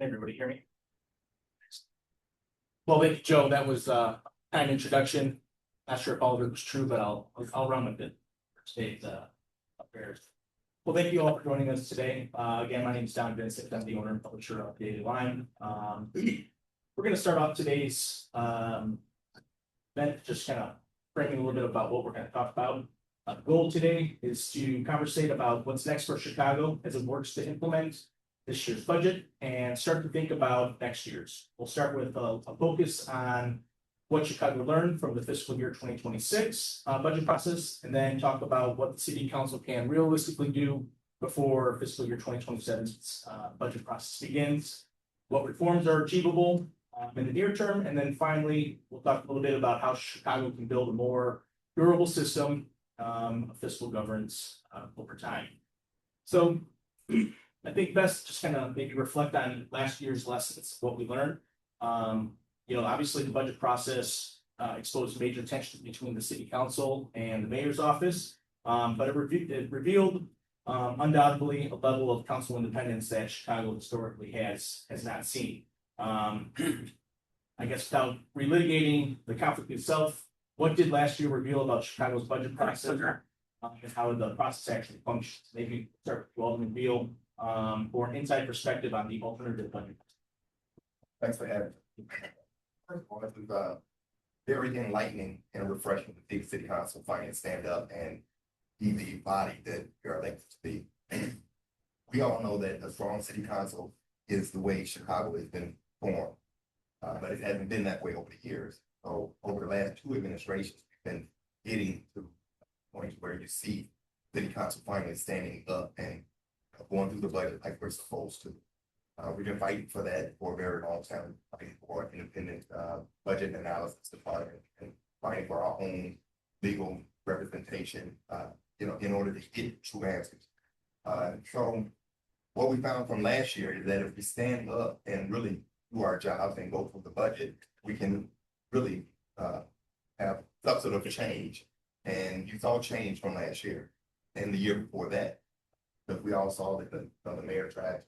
Everybody hear me? Well, thank you, Joe. That was kind of introduction. Not sure if all of it was true, but I'll run with it for today's affairs. Well, thank you all for joining us today. Again, my name is Vincent. I'm the owner and publisher of Daily Line. We're going to start off today's event, just kind of framing a little bit about what we're going to talk about. The goal today is to conversate about what's next for Chicago as it works to implement this year's budget and start to think about next year's. We'll start with a focus on what Chicago learned from the fiscal year 2026 budget process, and then talk about what the city council can realistically do before fiscal year 2027's budget process begins, what reforms are achievable in the near term, and then finally, we'll talk a little bit about how Chicago can build a more durable system of fiscal governance over time. So I think best just kind of maybe reflect on last year's lessons, what we learned. Obviously the budget process exposed major tensions between the city council and the mayor's office, but it revealed undoubtedly a level of council independence that Chicago historically has not seen. I guess without relitigating the conflict itself, what did last year reveal about Chicago's budget process and how the process actually functions? Maybe start with Alderman Beale for an inside perspective on the alternative budget. Thanks for having me. First of all, it was very enlightening and refreshing to see the city council finally stand up and be the body that we are elected to be. We all know that a strong city council is the way Chicago has been formed, but it hasn't been that way over the years. So over the last two administrations, we've been getting to the point where you see city council finally standing up and going through the budget like we're supposed to. We've been fighting for that for a very long time, fighting for an independent budget analysis department and fighting for our own legal representation, in order to get true answers. So what we found from last year is that if we stand up and really do our jobs and go through the budget, we can really have substantive change. And you saw change from last year and the year before that, because we all saw that the mayor tried to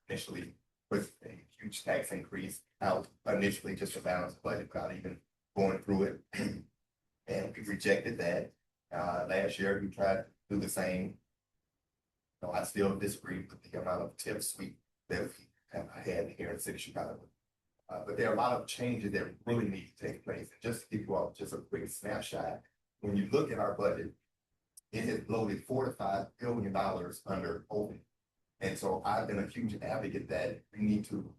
initially put a huge tax increase out initially just to balance the budget without even going through it. And we rejected that. Last year, we tried to do the same. I still disagree with the amount of tip sweep that we have had here in the city of Chicago. But there are a lot of changes that really need to take place. And just to give you all just a quick snapshot, when you look at our budget, it has loaded $4 to $5 billion under COVID. And so I've been a huge advocate that we need to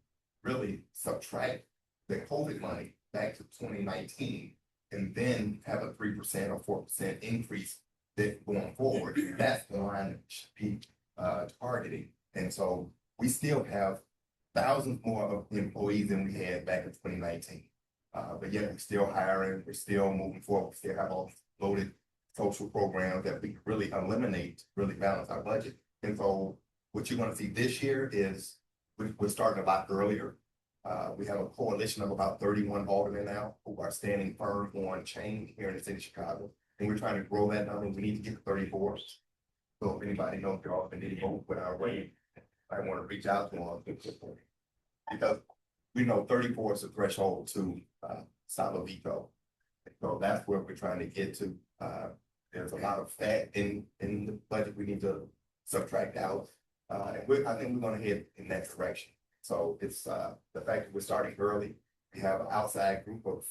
really subtract the COVID money back to 2019 and then have a 3% or 4% increase that going forward. That's the line that we should be targeting. And so we still have thousands more employees than we had back in 2019. But yet we're still hiring, we're still moving forward, we still have all these loaded social programs that we can really eliminate to really balance our budget. And so what you're going to see this year is we're starting a lot earlier. We have a coalition of about 31 aldermen now who are standing firm on change here in the city of Chicago. And we're trying to grow that number. We need to get to 34. So if anybody knows your alderman didn't vote with our way, I want to reach out to them because we know 34 is the threshold to stop a veto. So that's where we're trying to get to. There's a lot of fat in the budget we need to subtract out. And I think we're going to head in that direction. So it's the fact that we're starting early. We have an outside group of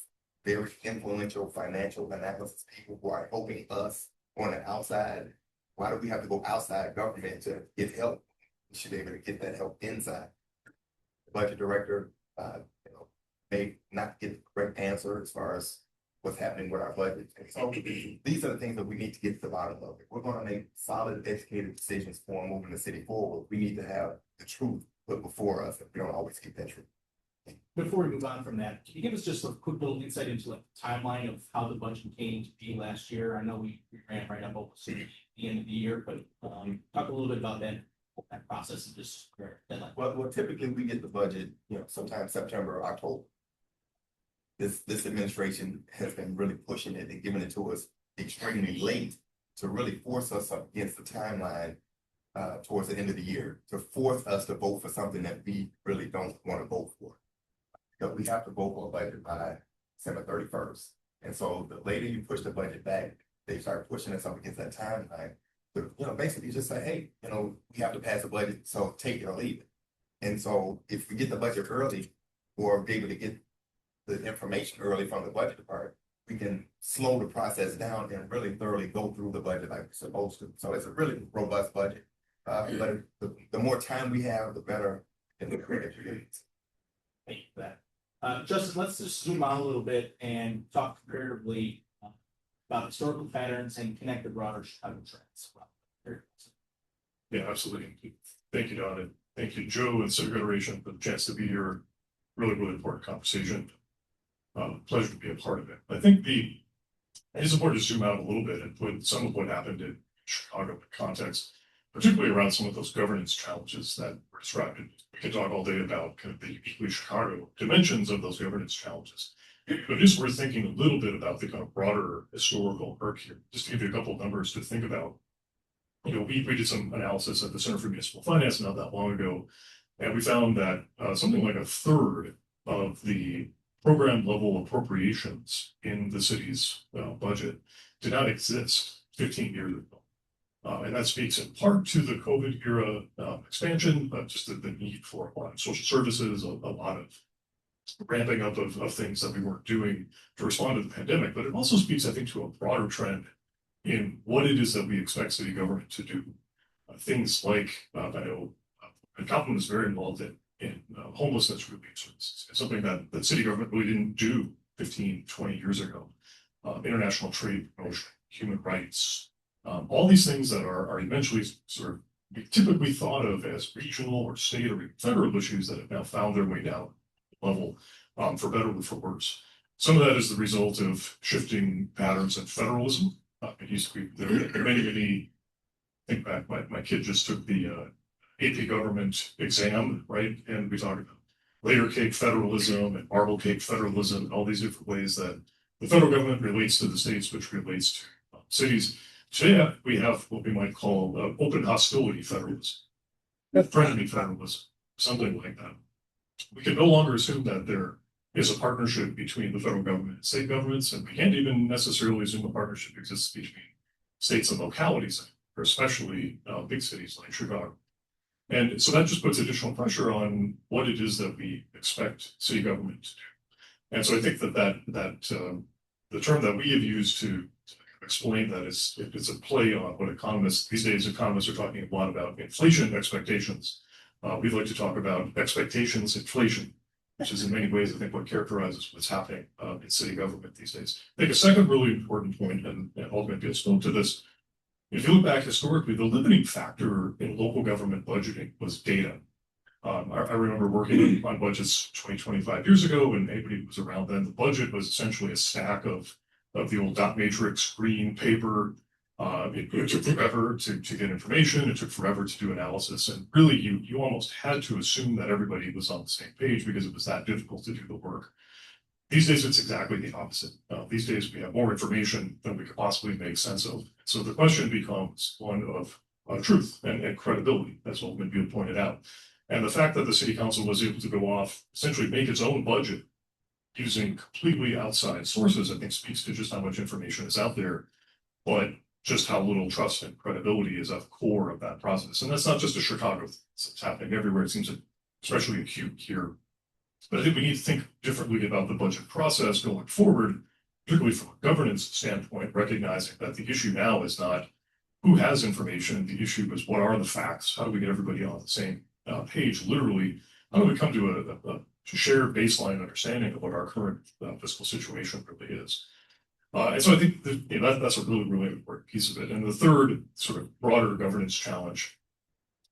very influential financial analysis people who are helping us on the outside. Why do we have to go outside government to get help? We should be able to get that help inside. The budget director may not get the correct answer as far as what's happening with our budget. And so these are the things that we need to get to the bottom of it. We're going to make solid, educated decisions for moving the city forward. We need to have the truth put before us, and we don't always get that truth. Before we move on from that, can you give us just a quick little insight into the timeline of how the budget came to be last year? I know we ran right up over the end of the year, but talk a little bit about that process and just deadline. Well, typically we get the budget, sometime September or October. This administration has been really pushing it and giving it to us extremely late to really force us up against the timeline towards the end of the year to force us to vote for something that we really don't want to vote for. Because we have to vote for a budget by December 31st. And so the later you push the budget back, they start pushing us up against that timeline. But, basically just say, hey, we have to pass the budget, so take it or leave it. And so if we get the budget early or be able to get the information early from the budget department, we can slow the process down and really thoroughly go through the budget like we're supposed to. So it's a really robust budget. But the more time we have, the better in the creative communities. Thank you for that. Justin, let's just zoom out a little bit and talk comparatively about historical patterns and connect the broader Chicago trends. Yeah, absolutely. Thank you, Don, and thank you, Joe and Civic Federation, for the chance to be here. Really, really important conversation. Pleasure to be a part of it. I think it is important to zoom out a little bit and put some of what happened in Chicago in context, particularly around some of those governance challenges that were described. We can talk all day about kind of the uniquely Chicago dimensions of those governance challenges. But just worth thinking a little bit about the kind of broader historical arc here. Just to give you a couple of numbers to think about. We did some analysis at the Center for Municipal Finance not that long ago, and we found that something like a third of the program level appropriations in the city's budget did not exist 15 years ago. And that speaks in part to the COVID era expansion, but just the need for a lot of social services, a lot of ramping up of things that we weren't doing to respond to the pandemic. But it also speaks, I think, to a broader trend in what it is that we expect city government to do. Things like, I know Cappleman is very involved in homelessness relief services. It's something that city government really didn't do 15, 20 years ago. International trade promotion, human rights, all these things that are eventually sort of typically thought of as regional or state or even federal issues that have now found their way down level, for better or for worse. Some of that is the result of shifting patterns in federalism. It used to be there are many. Think back, my kid just took the AP government exam, right? And we talked about layer cake federalism and marble cake federalism and all these different ways that the federal government relates to the states, which relates to cities. Today, we have what we might call open hostility federalism, frenemy federalism, something like that. We can no longer assume that there is a partnership between the federal government and state governments, and we can't even necessarily assume a partnership exists between states and localities, or especially big cities like Chicago. And so that just puts additional pressure on what it is that we expect city government to do. And so I think that the term that we have used to explain that is it's a play on what these days economists are talking a lot about inflation expectations. We'd like to talk about expectations inflation, which is in many ways, I think, what characterizes what's happening in city government these days. I think a second really important point, and Alderman Beale spoke to this, if you look back historically, the limiting factor in local government budgeting was data. I remember working on budgets 25 years ago, and anybody who was around then, the budget was essentially a stack of the old dot matrix green paper. It took forever to get information. It took forever to do analysis. And really, you almost had to assume that everybody was on the same page because it was that difficult to do the work. These days, it's exactly the opposite. These days, we have more information than we could possibly make sense of. So the question becomes one of truth and credibility, as Alderman Beale pointed out. And the fact that the city council was able to go off, essentially make its own budget using completely outside sources, I think speaks to just how much information is out there, but just how little trust and credibility is at the core of that process. And that's not just a Chicago thing. It's happening everywhere. It seems especially acute here. But I think we need to think differently about the budget process going forward, particularly from a governance standpoint, recognizing that the issue now is not who has information. The issue is what are the facts? How do we get everybody on the same page? Literally, how do we come to a shared baseline understanding of what our current fiscal situation really is? And so I think that's a really, really important piece of it. And the third sort of broader governance challenge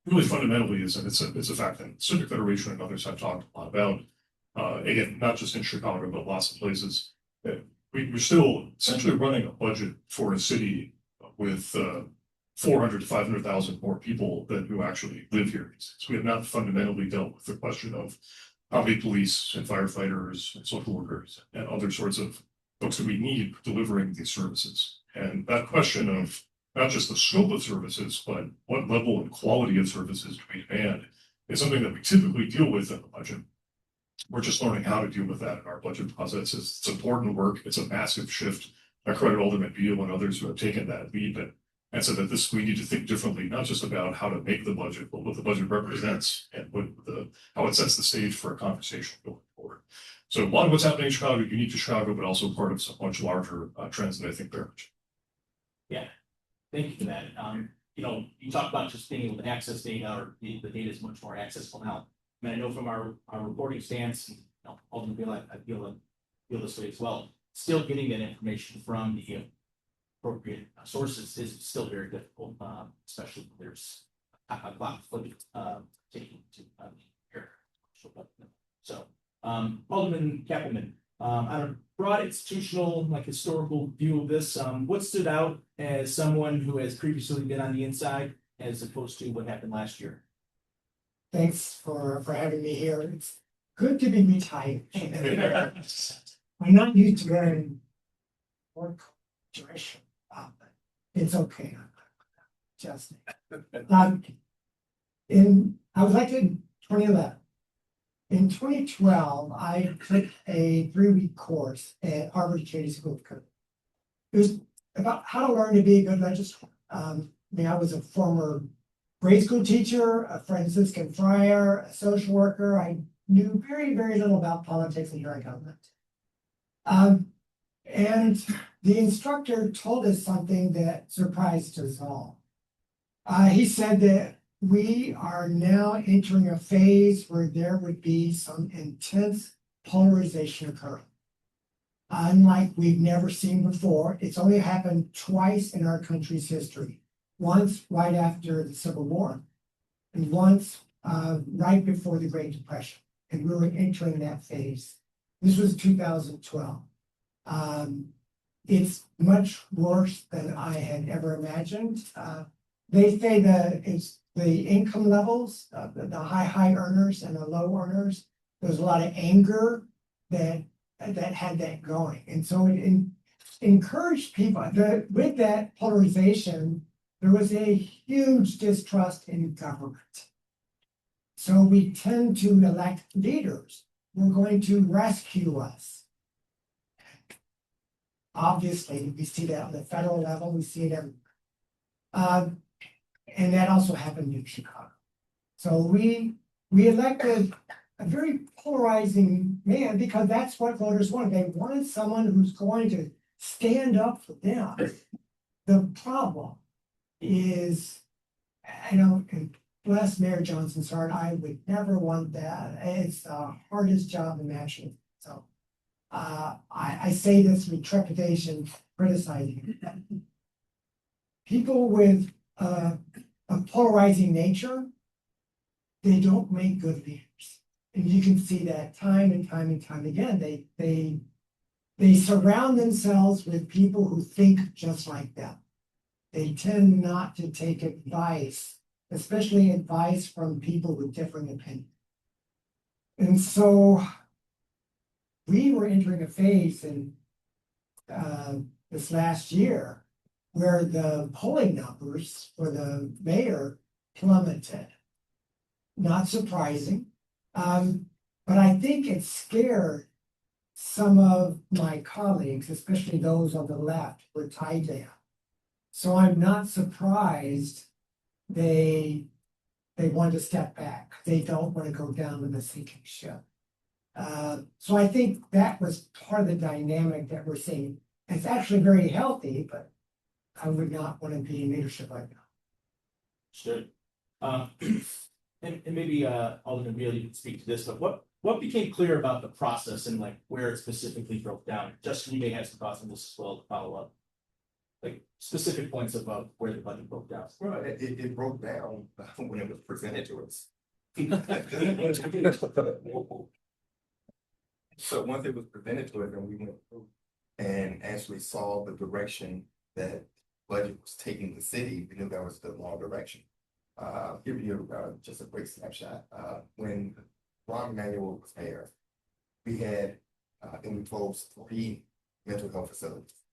really fundamentally is, and it's a fact that Civic Federation and others have talked a lot about, again, not just in Chicago, but lots of places. We're still essentially running a budget for a city with 400 to 500,000 more people than who actually live here. So we have not fundamentally dealt with the question of how many police and firefighters and social workers and other sorts of folks that we need delivering these services. And that question of not just the scope of services, but what level and quality of services do we demand is something that we typically deal with in the budget. We're just learning how to deal with that in our budget process. It's important work. It's a massive shift. I credit Alderman Beale and others who have taken that lead and said that we need to think differently, not just about how to make the budget, but what the budget represents and how it sets the stage for a conversation going forward. So a lot of what's happening in Chicago, unique to Chicago, but also part of some much larger trends that I think they're. Yeah, thank you for that. You talk about just being able to access data, or the data is much more accessible now. I mean, I know from our reporting stance, Alderman Beale, I feel this way as well. Still getting that information from the appropriate sources is still very difficult, especially when there's a lot of footage taking to here. So, Alderman Cappleman, on a broad institutional, historical view of this, what stood out as someone who has previously been on the inside as opposed to what happened last year? Thanks for having me here. It's good to be retired. I'm not used to wearing work duration. It's okay. Just I was elected in 2011. In 2012, I took a 3-week course at Harvard Kennedy School of Code. It was about how to learn to be a good legislator. I was a former grade school teacher, a Franciscan friar, a social worker. I knew very, very little about politics and here government. And the instructor told us something that surprised us all. He said that we are now entering a phase where there would be some intense polarization occurring. Unlike we've never seen before, it's only happened twice in our country's history. Once right after the Civil War, and once right before the Great Depression. And we were entering that phase. This was 2012. It's much worse than I had ever imagined. They say that it's the income levels, the high earners and the low earners. There's a lot of anger that had that going. And so it encouraged people with that polarization. There was a huge distrust in government. So we tend to elect leaders who are going to rescue us. Obviously, we see that on the federal level, we see it everywhere. And that also happened in Chicago. So we elected a very polarizing man because that's what voters wanted. They wanted someone who's going to stand up for them. The problem is, and bless Mayor Johnson's heart, I would never want that. It's the hardest job imaginable. So I say this with trepidation, criticizing it. People with a polarizing nature, they don't make good leaders. And you can see that time and time and time again. They surround themselves with people who think just like them. They tend not to take advice, especially advice from people with differing opinions. And so we were entering a phase in this last year where the polling numbers for the mayor plummeted. Not surprising, but I think it scared some of my colleagues, especially those on the left, were tied down. So I'm not surprised they want to step back. They don't want to go down with a sinking ship. So I think that was part of the dynamic that we're seeing. It's actually very healthy, but I would not want to be in leadership right now. Sure. And maybe Alderman Beale, you can speak to this, but what became clear about the process and where it specifically broke down? Justin, you may have some thoughts on this as well to follow up. Specific points about where the budget broke down. Well, it broke down when it was presented to us. So once it was presented to us and we went through and actually saw the direction that budget was taking the city, we knew that was the wrong direction. Give you just a quick snapshot. When Ron Emanuel was mayor, we had we closed 3 mental health facilities.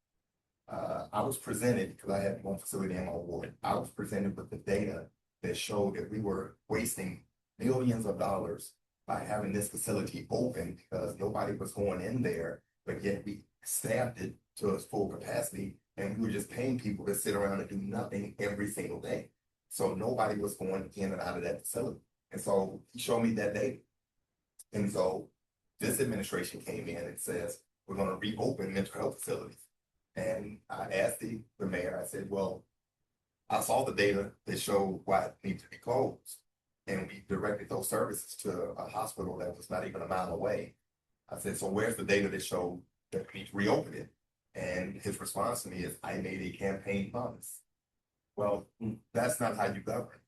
I was presented, because I had one facility in my ward, I was presented with the data that showed that we were wasting millions of dollars by having this facility open because nobody was going in there, but yet we staffed it to its full capacity and we were just paying people to sit around and do nothing every single day. So nobody was going in and out of that facility. And so he showed me that data. And so this administration came in and says, we're going to reopen mental health facilities. And I asked the mayor, I said, well, I saw the data that showed why it needs to be closed. And we directed those services to a hospital that was not even a mile away. I said, so where's the data that showed that we need to reopen it? And his response to me is, I made a campaign promise. Well, that's not how you govern.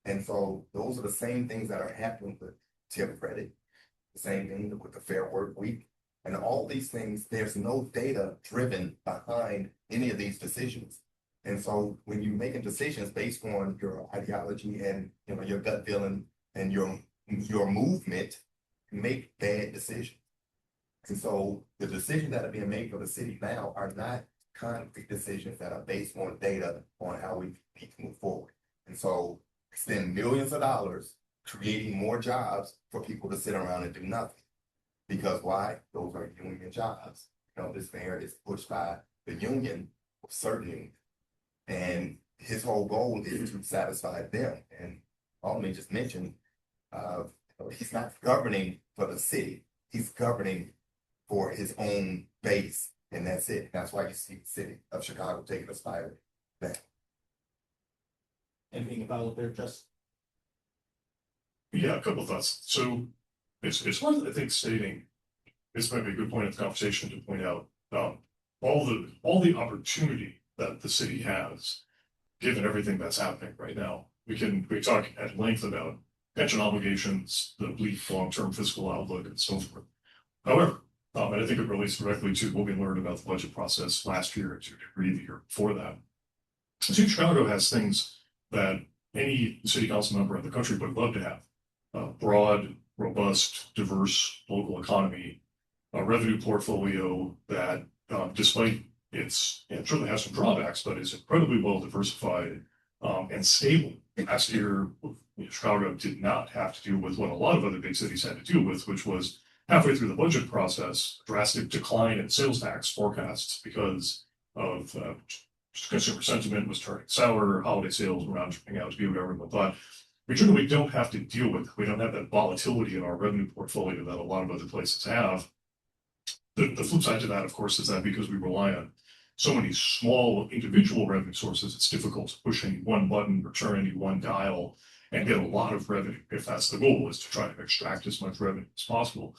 And so those are the same things that are happening with tip credit, the same thing with the Fair Work Week. And all these things, there's no data driven behind any of these decisions. And so when you're making decisions based on your ideology and your gut feeling and your movement, you make bad decisions. And so the decisions that are being made for the city now are not concrete decisions that are based on data on how we need to move forward. And so spend millions of dollars creating more jobs for people to sit around and do nothing. Because why? Those are union jobs. This mayor is pushed by the union of certain unions. And his whole goal is to satisfy them. And Alderman just mentioned, he's not governing for the city. He's governing for his own base. And that's it. That's why you see the city of Chicago taking a spiral back. Anything about there, Justin? Yeah, a couple of thoughts. So it's worth, I think, stating, this might be a good point of the conversation to point out all the opportunity that the city has, given everything that's happening right now. We talk at length about pension obligations, the bleak long-term fiscal outlook, and so forth. However, and I think it relates directly to what we learned about the budget process last year and to a degree the year before that. City of Chicago has things that any city council member in the country would love to have. Broad, robust, diverse local economy, a revenue portfolio that, despite it certainly has some drawbacks, but is incredibly well diversified and stable. Last year, Chicago did not have to deal with what a lot of other big cities had to deal with, which was halfway through the budget process, drastic decline in sales tax forecasts because of consumer sentiment was turning sour, holiday sales were not turning out to be what everyone thought. We generally don't have to deal with. We don't have that volatility in our revenue portfolio that a lot of other places have. The flip side to that, of course, is that because we rely on so many small individual revenue sources, it's difficult to push any one button or turn any one dial and get a lot of revenue, if that's the goal, is to try to extract as much revenue as possible.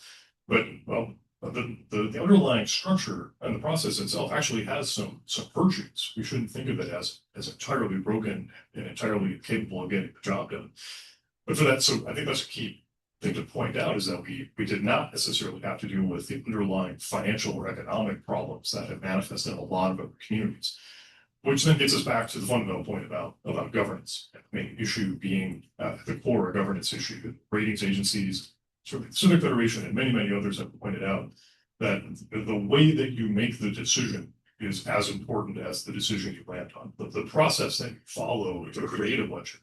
But the underlying structure and the process itself actually has some virtues. We shouldn't think of it as entirely broken and entirely incapable of getting the job done. But for that, so I think that's a key thing to point out, is that we did not necessarily have to deal with the underlying financial or economic problems that have manifested in a lot of other communities. Which then gets us back to the fundamental point about governance. And the main issue being at the core, a governance issue. Ratings agencies, Civic Federation, and many, many others have pointed out that the way that you make the decision is as important as the decision you land on. The process that you follow to create a budget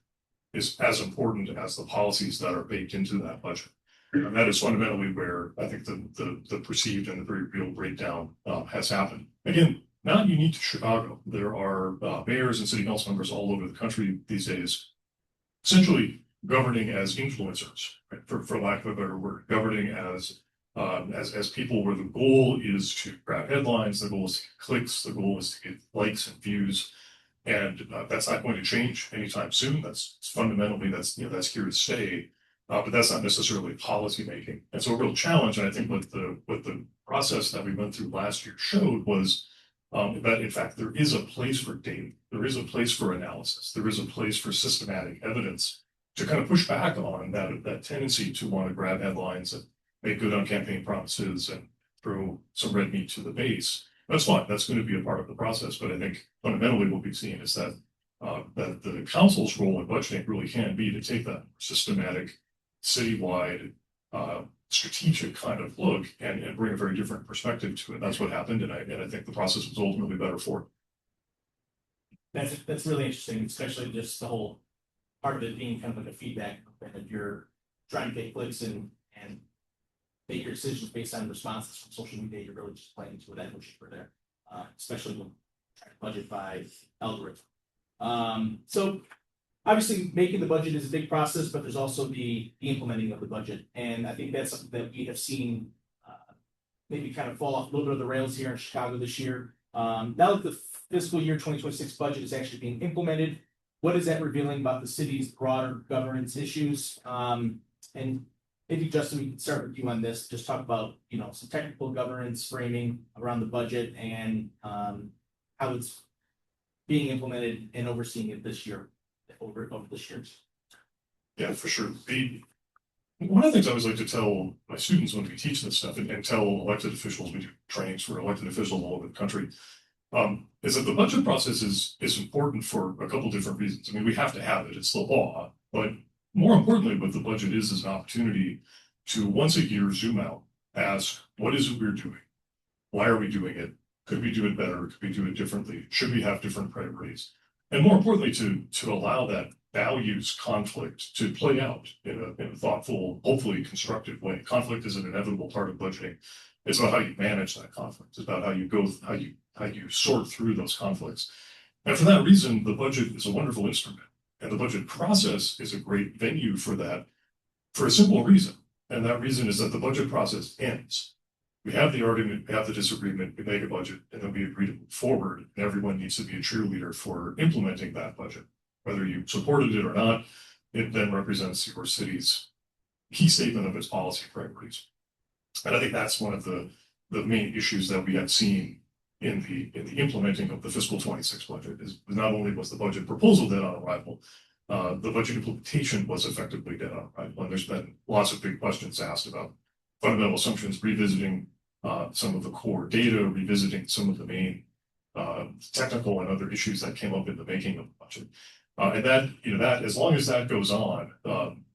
is as important as the policies that are baked into that budget. And that is fundamentally where I think the perceived and the very real breakdown has happened. Again, not unique to Chicago. There are mayors and city council members all over the country these days, essentially governing as influencers, right? For lack of a better word, governing as people where the goal is to grab headlines, the goal is to get clicks, the goal is to get likes and views, and that's not going to change anytime soon. That's fundamentally that's here to stay, but that's not necessarily policy making. And so a real challenge, and I think what the process that we went through last year showed was that in fact there is a place for data, there is a place for analysis, there is a place for systematic evidence to kind of push back on that tendency to want to grab headlines and make good on campaign promises and throw some red meat to the base. That's fine. That's going to be a part of the process. But I think fundamentally what we've seen is that that the council's role in budgeting really can be to take that systematic, citywide, strategic kind of look and bring a very different perspective to it. That's what happened, and I think the process was ultimately better for it. That's really interesting, especially just the whole part of it being kind of like a feedback, and if you're trying to get clicks and make your decisions based on responses from social media, you're really just playing to that for there, especially when trying to budget by algorithm. So obviously making the budget is a big process, but there's also the implementing of the budget. And I think that's something that we have seen maybe kind of fall off a little bit of the rails here in Chicago this year. Now that the fiscal year 2026 budget is actually being implemented, what is that revealing about the city's broader governance issues? And maybe Justin, we can start with you on this. Just talk about, some technical governance framing around the budget and how it's being implemented and overseeing it this year, over this year. Yeah, for sure. One of the things I always like to tell my students when we teach this stuff and tell elected officials, we do trainings for elected officials all over the country, is that the budget process is important for a couple different reasons. I mean, we have to have it, it's the law, but more importantly, what the budget is an opportunity to once a year zoom out, ask, what is it we're doing? Why are we doing it? Could we do it better? Could we do it differently? Should we have different priorities? And more importantly, to allow that values conflict to play out in a thoughtful, hopefully constructive way. Conflict is an inevitable part of budgeting. It's about how you manage that conflict. It's about how you sort through those conflicts. And for that reason, the budget is a wonderful instrument. And the budget process is a great venue for that for a simple reason. And that reason is that the budget process ends. We have the argument, we have the disagreement, we make a budget, and then we agree to move forward. And everyone needs to be a cheerleader for implementing that budget. Whether you supported it or not, it then represents your city's key statement of its policy priorities. And I think that's one of the main issues that we have seen in the implementing of the fiscal 26 budget is not only was the budget proposal dead on arrival, the budget implementation was effectively dead on arrival. And there's been lots of big questions asked about fundamental assumptions, revisiting some of the core data, revisiting some of the main technical and other issues that came up in the making of the budget. And that as long as that goes on,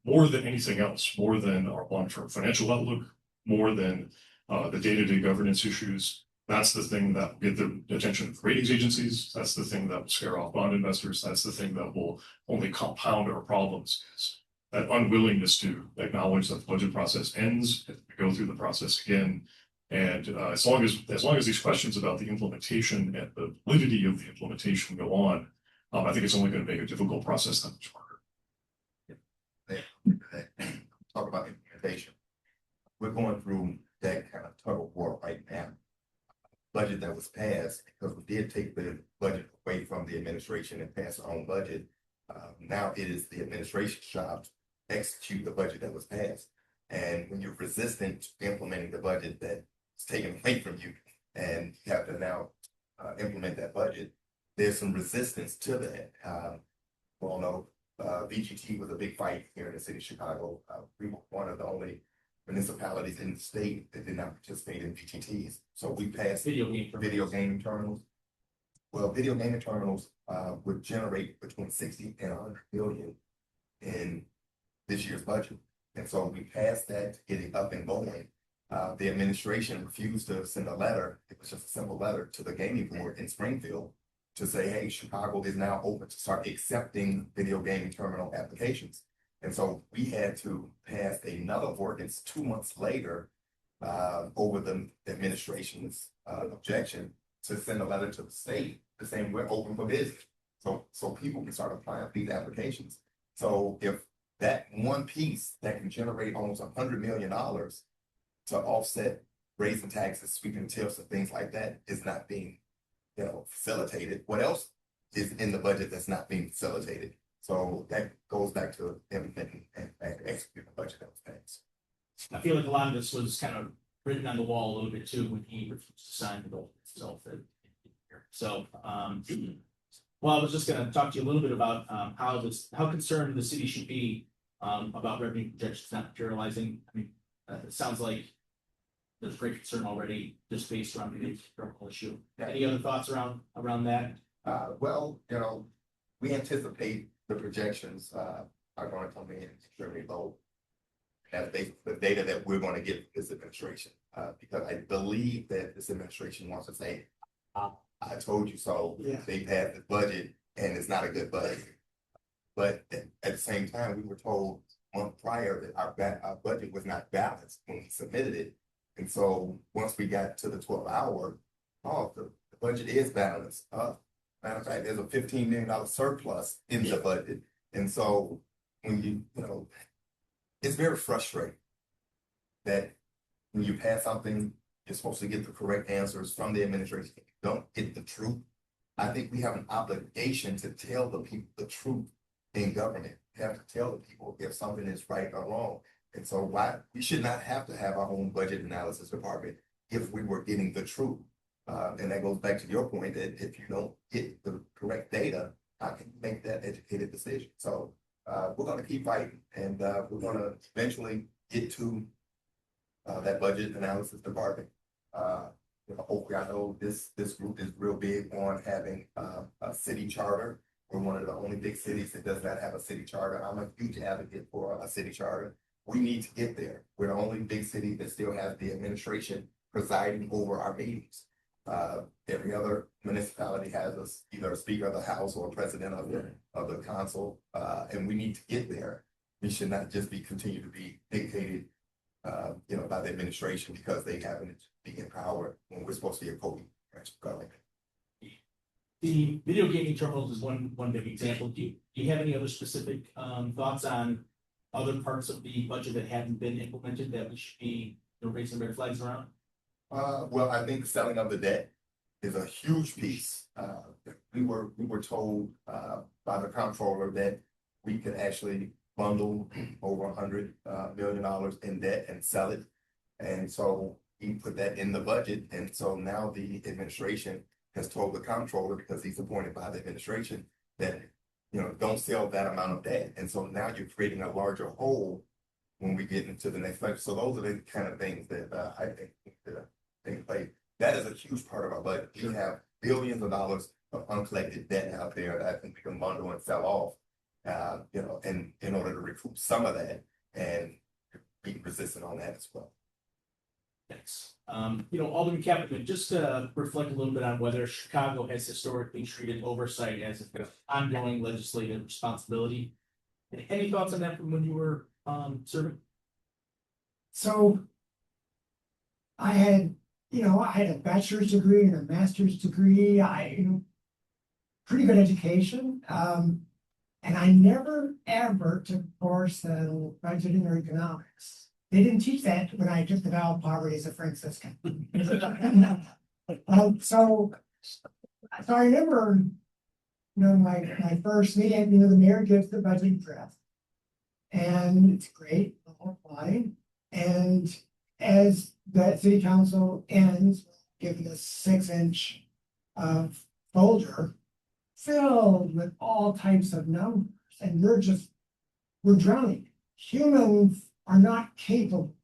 more than anything else, more than our long-term financial outlook, more than the day-to-day governance issues, that's the thing that will get the attention of ratings agencies. That's the thing that will scare off bond investors. That's the thing that will only compound our problems, is that unwillingness to acknowledge that the budget process ends, and we go through the process again. And as long as these questions about the implementation and the validity of the implementation go on, I think it's only going to make a difficult process that much harder. Talk about implementation. We're going through that kind of tug of war right now. Budget that was passed, because we did take the budget away from the administration and pass our own budget. Now it is the administration's job to execute the budget that was passed. And when you're resistant to implementing the budget that is taken away from you, and you have to now implement that budget, there's some resistance to that. We all know VGT was a big fight here in the city of Chicago. We were one of the only municipalities in the state that did not participate in VGTs. So we passed video gaming terminals. Well, video gaming terminals would generate between 60 and 100 billion in this year's budget. And so we passed that to get it up and going. The administration refused to send a letter. It was just a simple letter to the gaming board in Springfield to say, hey, Chicago is now open to start accepting video gaming terminal applications. And so we had to pass another ordinance 2 months later over the administration's objection to send a letter to the state to say we're open for business. So people can start applying for these applications. So if that one piece that can generate almost $100 million to offset raising taxes, sweeping tips, and things like that is not being, facilitated, what else is in the budget that's not being facilitated? So that goes back to implementing and executing the budget that was passed. I feel like a lot of this was kind of written on the wall a little bit too when he refused to sign the bill itself. So, well, I was just going to talk to you a little bit about how concerned the city should be about revenue projections not materializing. I mean, it sounds like there's great concern already just based on the criminal issue. Any other thoughts around that? Well, we anticipate the projections are going to come in extremely low. That's basically the data that we're going to get from this administration. Because I believe that this administration wants to say, I told you so. Yeah. They passed the budget and it's not a good budget. But at the same time, we were told a month prior that our budget was not balanced when we submitted it. And so once we got to the 12th hour, the budget is balanced. Matter of fact, there's a $15 million surplus in the budget. And so when you know, it's very frustrating that when you pass something, you're supposed to get the correct answers from the administration. If you don't get the truth, I think we have an obligation to tell the people the truth in government. We have to tell the people if something is right or wrong. And so we should not have to have our own budget analysis department if we were getting the truth. And that goes back to your point that if you don't get the correct data, how can you make that educated decision? So we're going to keep fighting, and we're going to eventually get to that budget analysis department. Hopefully, I know this group is real big on having a city charter. We're one of the only big cities that does not have a city charter. I'm a huge advocate for a city charter. We need to get there. We're the only big city that still has the administration presiding over our meetings. Every other municipality has either a speaker of the house or a president of the council, and we need to get there. We should not just continue to be dictated, by the administration because they happen to be in power when we're supposed to be a co branch of government. The video gaming terminals is one big example. Do you have any other specific thoughts on other parts of the budget that haven't been implemented that we should be raising red flags around? Well, I think the selling of the debt is a huge piece. We were told by the comptroller that we could actually bundle over $100 million in debt and sell it. And so he put that in the budget. And so now the administration has told the comptroller, because he's appointed by the administration, that, don't sell that amount of debt. And so now you're creating a larger hole when we get into the next budget. So those are the kind of things that I think take place. That is a huge part of our budget. We have billions of dollars of uncollected debt out there that I think we can bundle and sell off, and in order to recoup some of that and be persistent on that as well. Thanks. Alderman Cappleman, just to reflect a little bit on whether Chicago has historically treated oversight as an ongoing legislative responsibility. Any thoughts on that from when you were serving? So I had a bachelor's degree and a master's degree. Pretty good education. And I never ever took a course on budgeting or economics. They didn't teach that when I took the vow of poverty as a Franciscan. So I remember, my first meeting, the mayor gives the budget draft. And it's great, all fine. And as that city council ends, given a 6-inch folder filled with all types of numbers, and we're drowning. Humans are not capable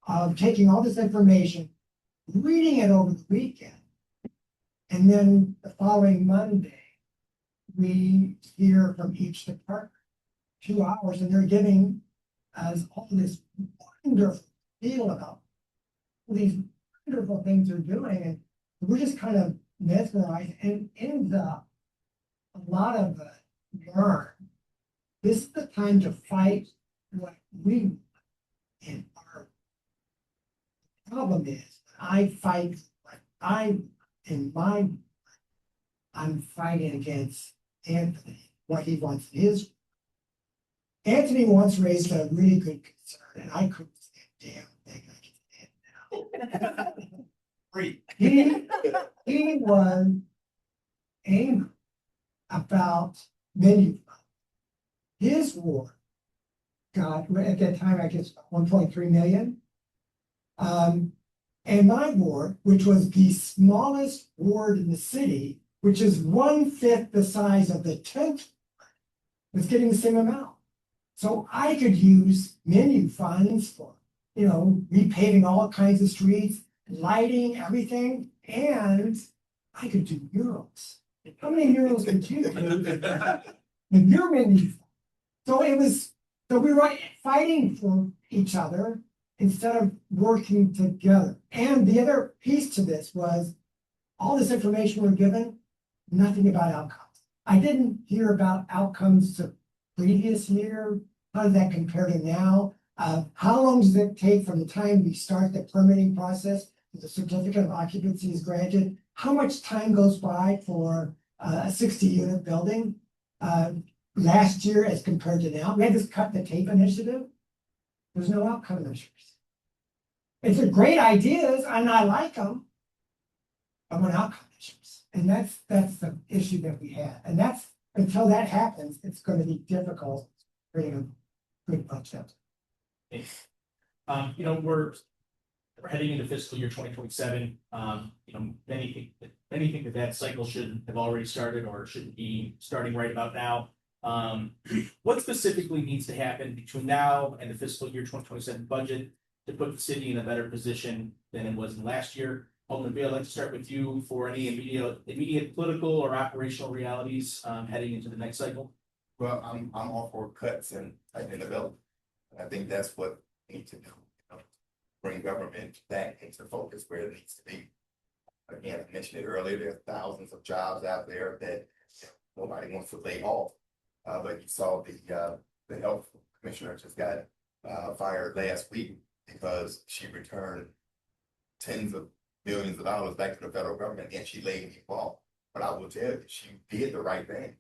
of taking all this information, reading it over the weekend, and then the following Monday, we hear from each department 2 hours, and they're giving us all this wonderful feel about these wonderful things they're doing, and we're just kind of mesmerized and ends up a lot of learn. This is the time to fight what we want. And our problem is, I fight what I'm fighting against Anthony, what he wants his. Anthony once raised a really good concern, and I couldn't stand damn thing I can stand now. He was angry about menu funds. His ward got, at that time, I guess 1.3 million. And my ward, which was the smallest ward in the city, which is 1/5 the size of the 10th, was getting the same amount. So I could use menu funds for, repaving all kinds of streets, lighting, everything, and I could do murals. How many murals could you do with your menu fund? So we were fighting for each other instead of working together. And the other piece to this was all this information we're given, nothing about outcomes. I didn't hear about outcomes the previous year. How does that compare to now? How long does it take from the time we start the permitting process to the certificate of occupancy is granted? How much time goes by for a 60-unit building? Last year as compared to now, we had this cut the tape initiative. There's no outcome measures. It's a great ideas and I like them, but we're not outcome measures. And that's the issue that we have. And that's until that happens, it's going to be difficult creating a good budget. You know, we're heading into fiscal year 2027. You know, many think that cycle should have already started or should be starting right about now. What specifically needs to happen between now and the fiscal year 2027 budget to put the city in a better position than it was in last year? Alderman Beale, I'd like to start with you for any immediate political or operational realities heading into the next cycle. Well, I'm all for cuts and development. I think that's what we need to do. You know, bring government back into focus where it needs to be. Again, I mentioned it earlier, there are thousands of jobs out there that nobody wants to lay off. But you saw the health commissioner just got fired last week because she returned tens of millions of dollars back to the federal government and she laid people off. But I will tell you, she did the right thing.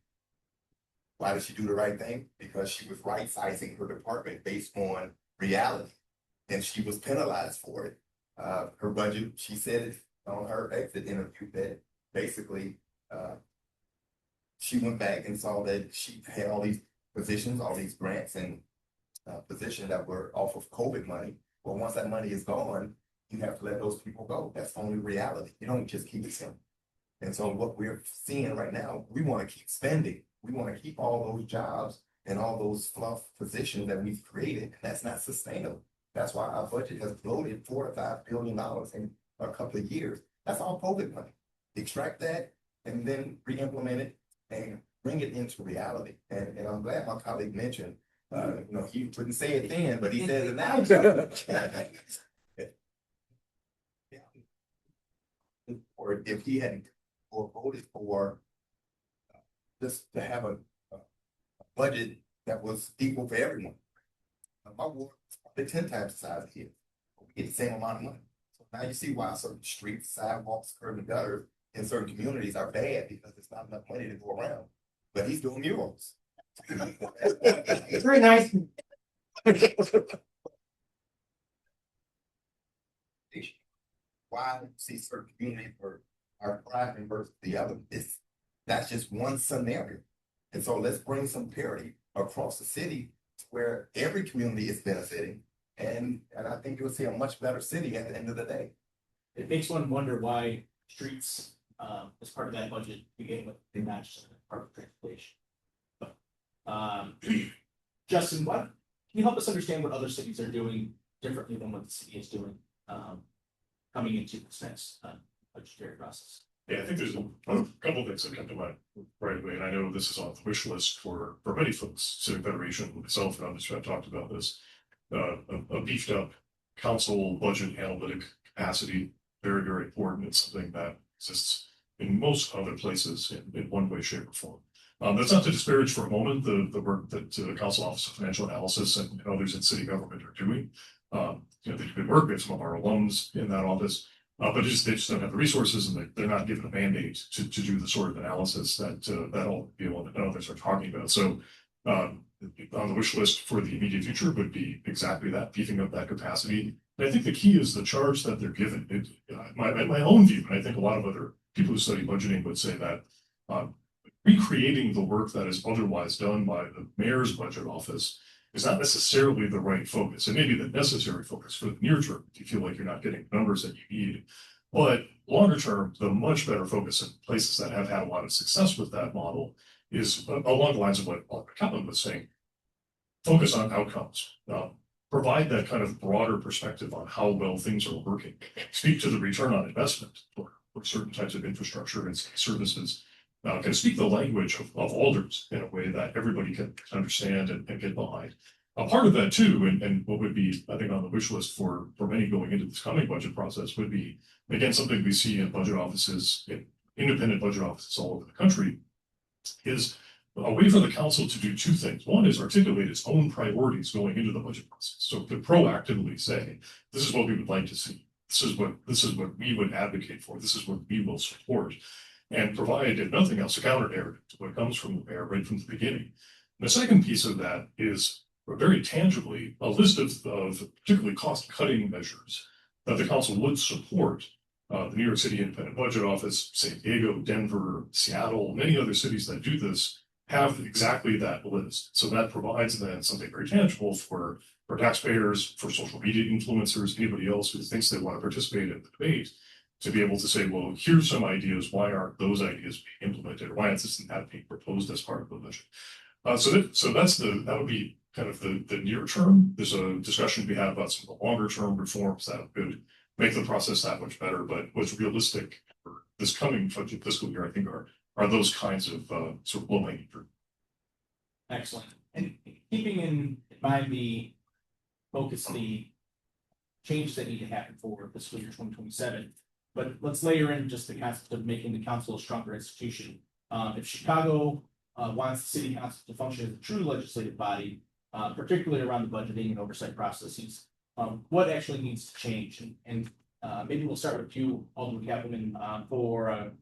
Why did she do the right thing? Because she was right-sizing her department based on reality, and she was penalized for it. Her budget, she said it on her exit interview that basically she went back and saw that she had all these positions, all these grants and positions that were off of COVID money. Well, once that money is gone, you have to let those people go. That's only reality. You don't just keep it simple. And so what we're seeing right now, we want to keep spending. We want to keep all those jobs and all those fluff positions that we've created. And that's not sustainable. That's why our budget has bloated $4 to $5 billion in a couple of years. That's all COVID money. Extract that and then re-implement it and bring it into reality. And I'm glad my colleague mentioned, you know, he wouldn't say it then, but he says it now. Or if he hadn't or voted for just to have a budget that was equal for everyone. My ward is probably 10 times the size of his. We get the same amount of money. So now you see why certain streets, sidewalks, curb and gutters in certain communities are bad because there's not enough money to go around. But he's doing murals. It's very nice. Why see certain communities are thriving versus the other? That's just one scenario. And so let's bring some parity across the city to where every community is benefiting. And I think you'll see a much better city at the end of the day. It makes one wonder why streets, as part of that budget, began with the match part of transportation. Justin, can you help us understand what other cities are doing differently than what the city is doing coming into this next budgetary process? Yeah, I think there's a couple of things that come to mind right away, and I know this is on the wish list for many folks. Civic Federation, myself, and others have talked about this. A beefed up council budget analytic capacity, very, very important. It's something that exists in most other places in one way, shape, or form. That's not to disparage for a moment the work that the Council Office of Financial Analysis and others in city government are doing. You know, they do good work. We have some of our alums in that office. But they just don't have the resources, and they're not given a mandate to do the sort of analysis that Alderman Beale and others are talking about. So on the wish list for the immediate future would be exactly that, beefing up that capacity. And I think the key is the charge that they're given. My own view, and I think a lot of other people who study budgeting would say that recreating the work that is otherwise done by the mayor's budget office is not necessarily the right focus. It may be the necessary focus for the near term if you feel like you're not getting the numbers that you need. But longer term, the much better focus in places that have had a lot of success with that model is along the lines of what Alderman Cappleman was saying. Focus on outcomes. Provide that kind of broader perspective on how well things are working. Speak to the return on investment for certain types of infrastructure and services. Can speak the language of alders in a way that everybody can understand and get behind. A part of that too, and what would be, I think, on the wish list for many going into this coming budget process would be, again, something we see in budget offices, in independent budget offices all over the country, is a way for the council to do two things. One is articulate its own priorities going into the budget process. So to proactively say, this is what we would like to see. This is what we would advocate for. This is what we will support, and provide, if nothing else, a counter narrative to what comes from the mayor right from the beginning. And the second piece of that is very tangibly a list of particularly cost-cutting measures that the council would support. The New York City Independent Budget Office, San Diego, Denver, Seattle, many other cities that do this have exactly that list. So that provides then something very tangible for taxpayers, for social media influencers, anybody else who thinks they want to participate in the debate, to be able to say, well, here's some ideas. Why aren't those ideas being implemented? Or why isn't that being proposed as part of the budget? So that would be kind of the near term. There's a discussion we had about some of the longer term reforms that would make the process that much better. But what's realistic for this coming budget fiscal year, I think, are those kinds of sort of low hanging fruit. Excellent. And keeping in mind the focus, the changes that need to happen for fiscal year 2027. But let's layer in just the concept of making the council a stronger institution. If Chicago wants the city council to function as a true legislative body, particularly around the budgeting and oversight processes, what actually needs to change? And maybe we'll start with you, Alderman Cappleman, for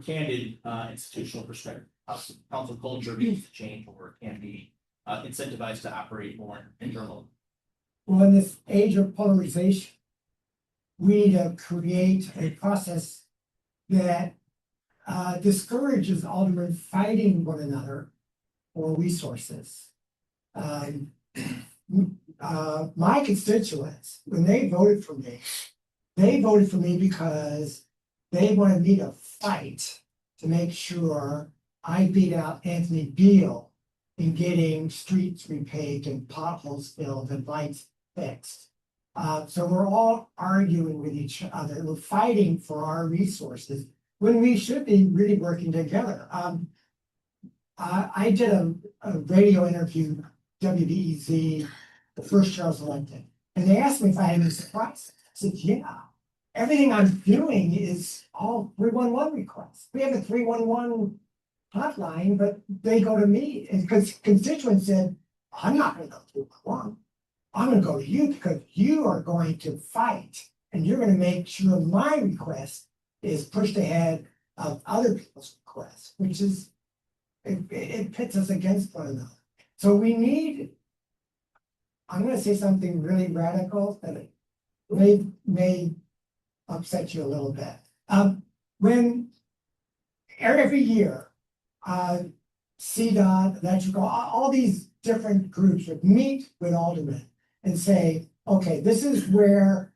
candid institutional perspective. How council culture needs to change, or can be incentivized to operate more internally. Well, in this age of polarization, we need to create a process that discourages aldermen fighting one another for resources. My constituents, when they voted for me because they wanted me to fight to make sure I beat out Anthony Beale in getting streets repaved and potholes filled and lights fixed. So we're all arguing with each other. We're fighting for our resources when we should be really working together. I did a radio interview, WBEZ, the first year I was elected, and they asked me if I had any surprises. I said, yeah, everything I'm doing is all 311 requests. We have a 311 hotline, but they go to me, and because constituents said, I'm not going to go to 311. I'm going to go to you because you are going to fight and you're going to make sure my request is pushed ahead of other people's requests, which is, it pits us against one another. So we need, I'm going to say something really radical that may upset you a little bit. When every year, CDOT, electrical, all these different groups would meet with aldermen and say, okay, this is where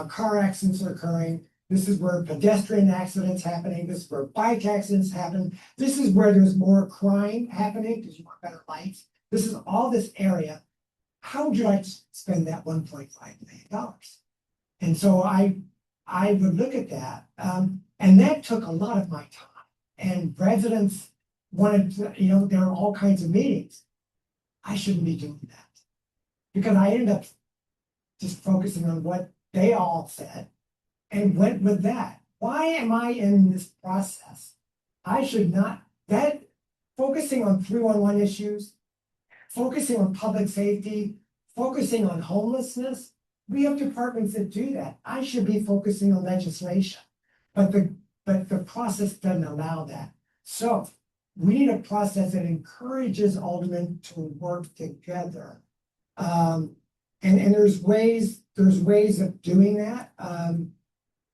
car accidents are occurring. This is where pedestrian accidents happening. This is where bike accidents happen. This is where there's more crime happening because you want better lights. This is all this area. How would you like to spend that $1.5 million? And so I would look at that, and that took a lot of my time. And residents wanted to, there are all kinds of meetings. I shouldn't be doing that because I ended up just focusing on what they all said and went with that. Why am I in this process? I should not, focusing on 311 issues, focusing on public safety, focusing on homelessness. We have departments that do that. I should be focusing on legislation, but the process doesn't allow that. So we need a process that encourages aldermen to work together. And there's ways of doing that. I'm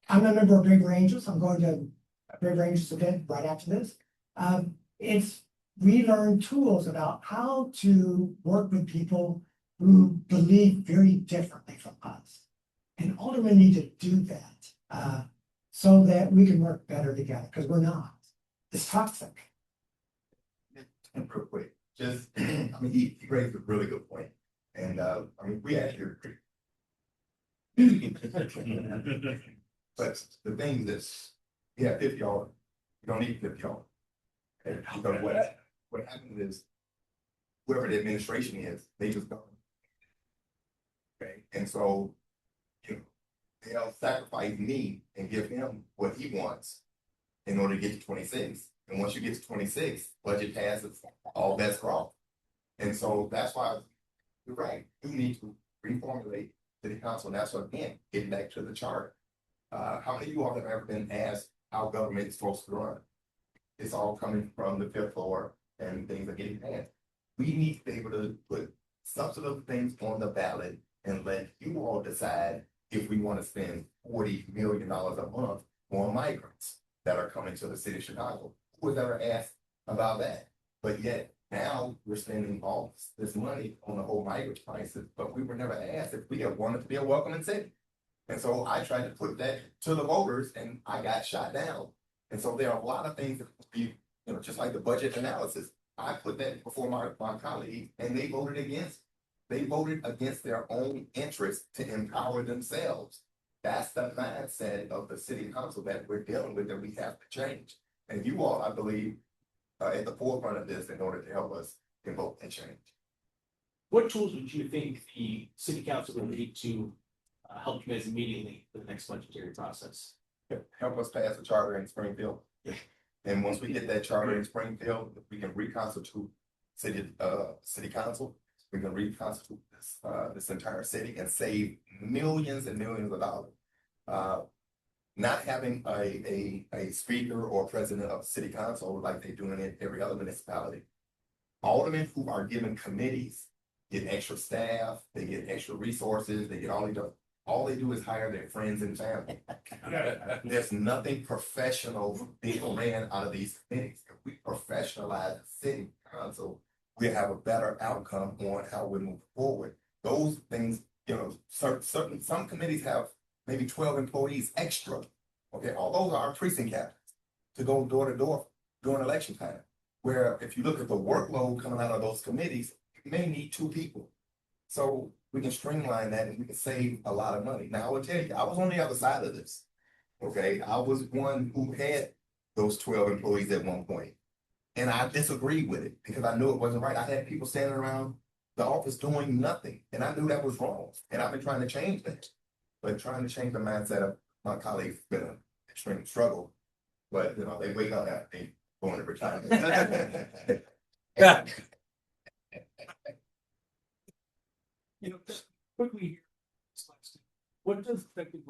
a member of Big Rangers. I'm going to a Big Rangers event right after this. We learn tools about how to work with people who believe very differently from us. And aldermen need to do that so that we can work better together, because we're not. It's toxic. And real quick, he raised a really good point. And we actually agree. But the thing is, we have 50 aldermen. You don't need 50 aldermen. And because what happens is, whoever the administration is, they just don't. Okay, and so they'll sacrifice me and give him what he wants in order to get to 26. And once you get to 26, budget passes, all bets are off. And so that's why you're right. You need to reformulate city council. And that's what, again, getting back to the charter. How many of you all have ever been asked how government is supposed to run? It's all coming from the fifth floor and things are getting passed. We need to be able to put substantive things on the ballot and let you all decide if we want to spend $40 million a month on migrants that are coming to the city of Chicago. Who was ever asked about that? But yet now we're spending all this money on the whole migrant crisis, but we were never asked if we wanted to be a welcoming city. And so I tried to put that to the voters and I got shot down. And so there are a lot of things that be, just like the budget analysis. I put that before my colleagues and they voted against. They voted against their own interest to empower themselves. That's the mindset of the city council that we're dealing with that we have to change. And you all, I believe, are at the forefront of this in order to help us invoke and change. What tools would you think the city council would need to help you guys immediately for the next budgetary process? Help us pass a charter in Springfield. Yeah. And once we get that charter in Springfield, we can reconstitute city council. We can reconstitute this entire city and save millions and millions of dollars. Not having a speaker or president of city council like they do in every other municipality. Aldermen who are given committees get extra staff, they get extra resources, they get all they do is hire their friends and family. There's nothing professional being ran out of these committees. If we professionalize the city council, we have a better outcome on how we move forward. Those things, some committees have maybe 12 employees extra. Okay, all those are precinct captains to go door to door during election time. Where if you look at the workload coming out of those committees, you may need 2 people. So we can streamline that and we can save a lot of money. Now I will tell you, I was on the other side of this. Okay, I was one who had those 12 employees at one point. And I disagreed with it because I knew it wasn't right. I had people standing around the office doing nothing. And I knew that was wrong. And I've been trying to change that. But trying to change the mindset of my colleagues has been an extreme struggle. But they wake up after they go into retirement. Yeah. Just quickly, what does effective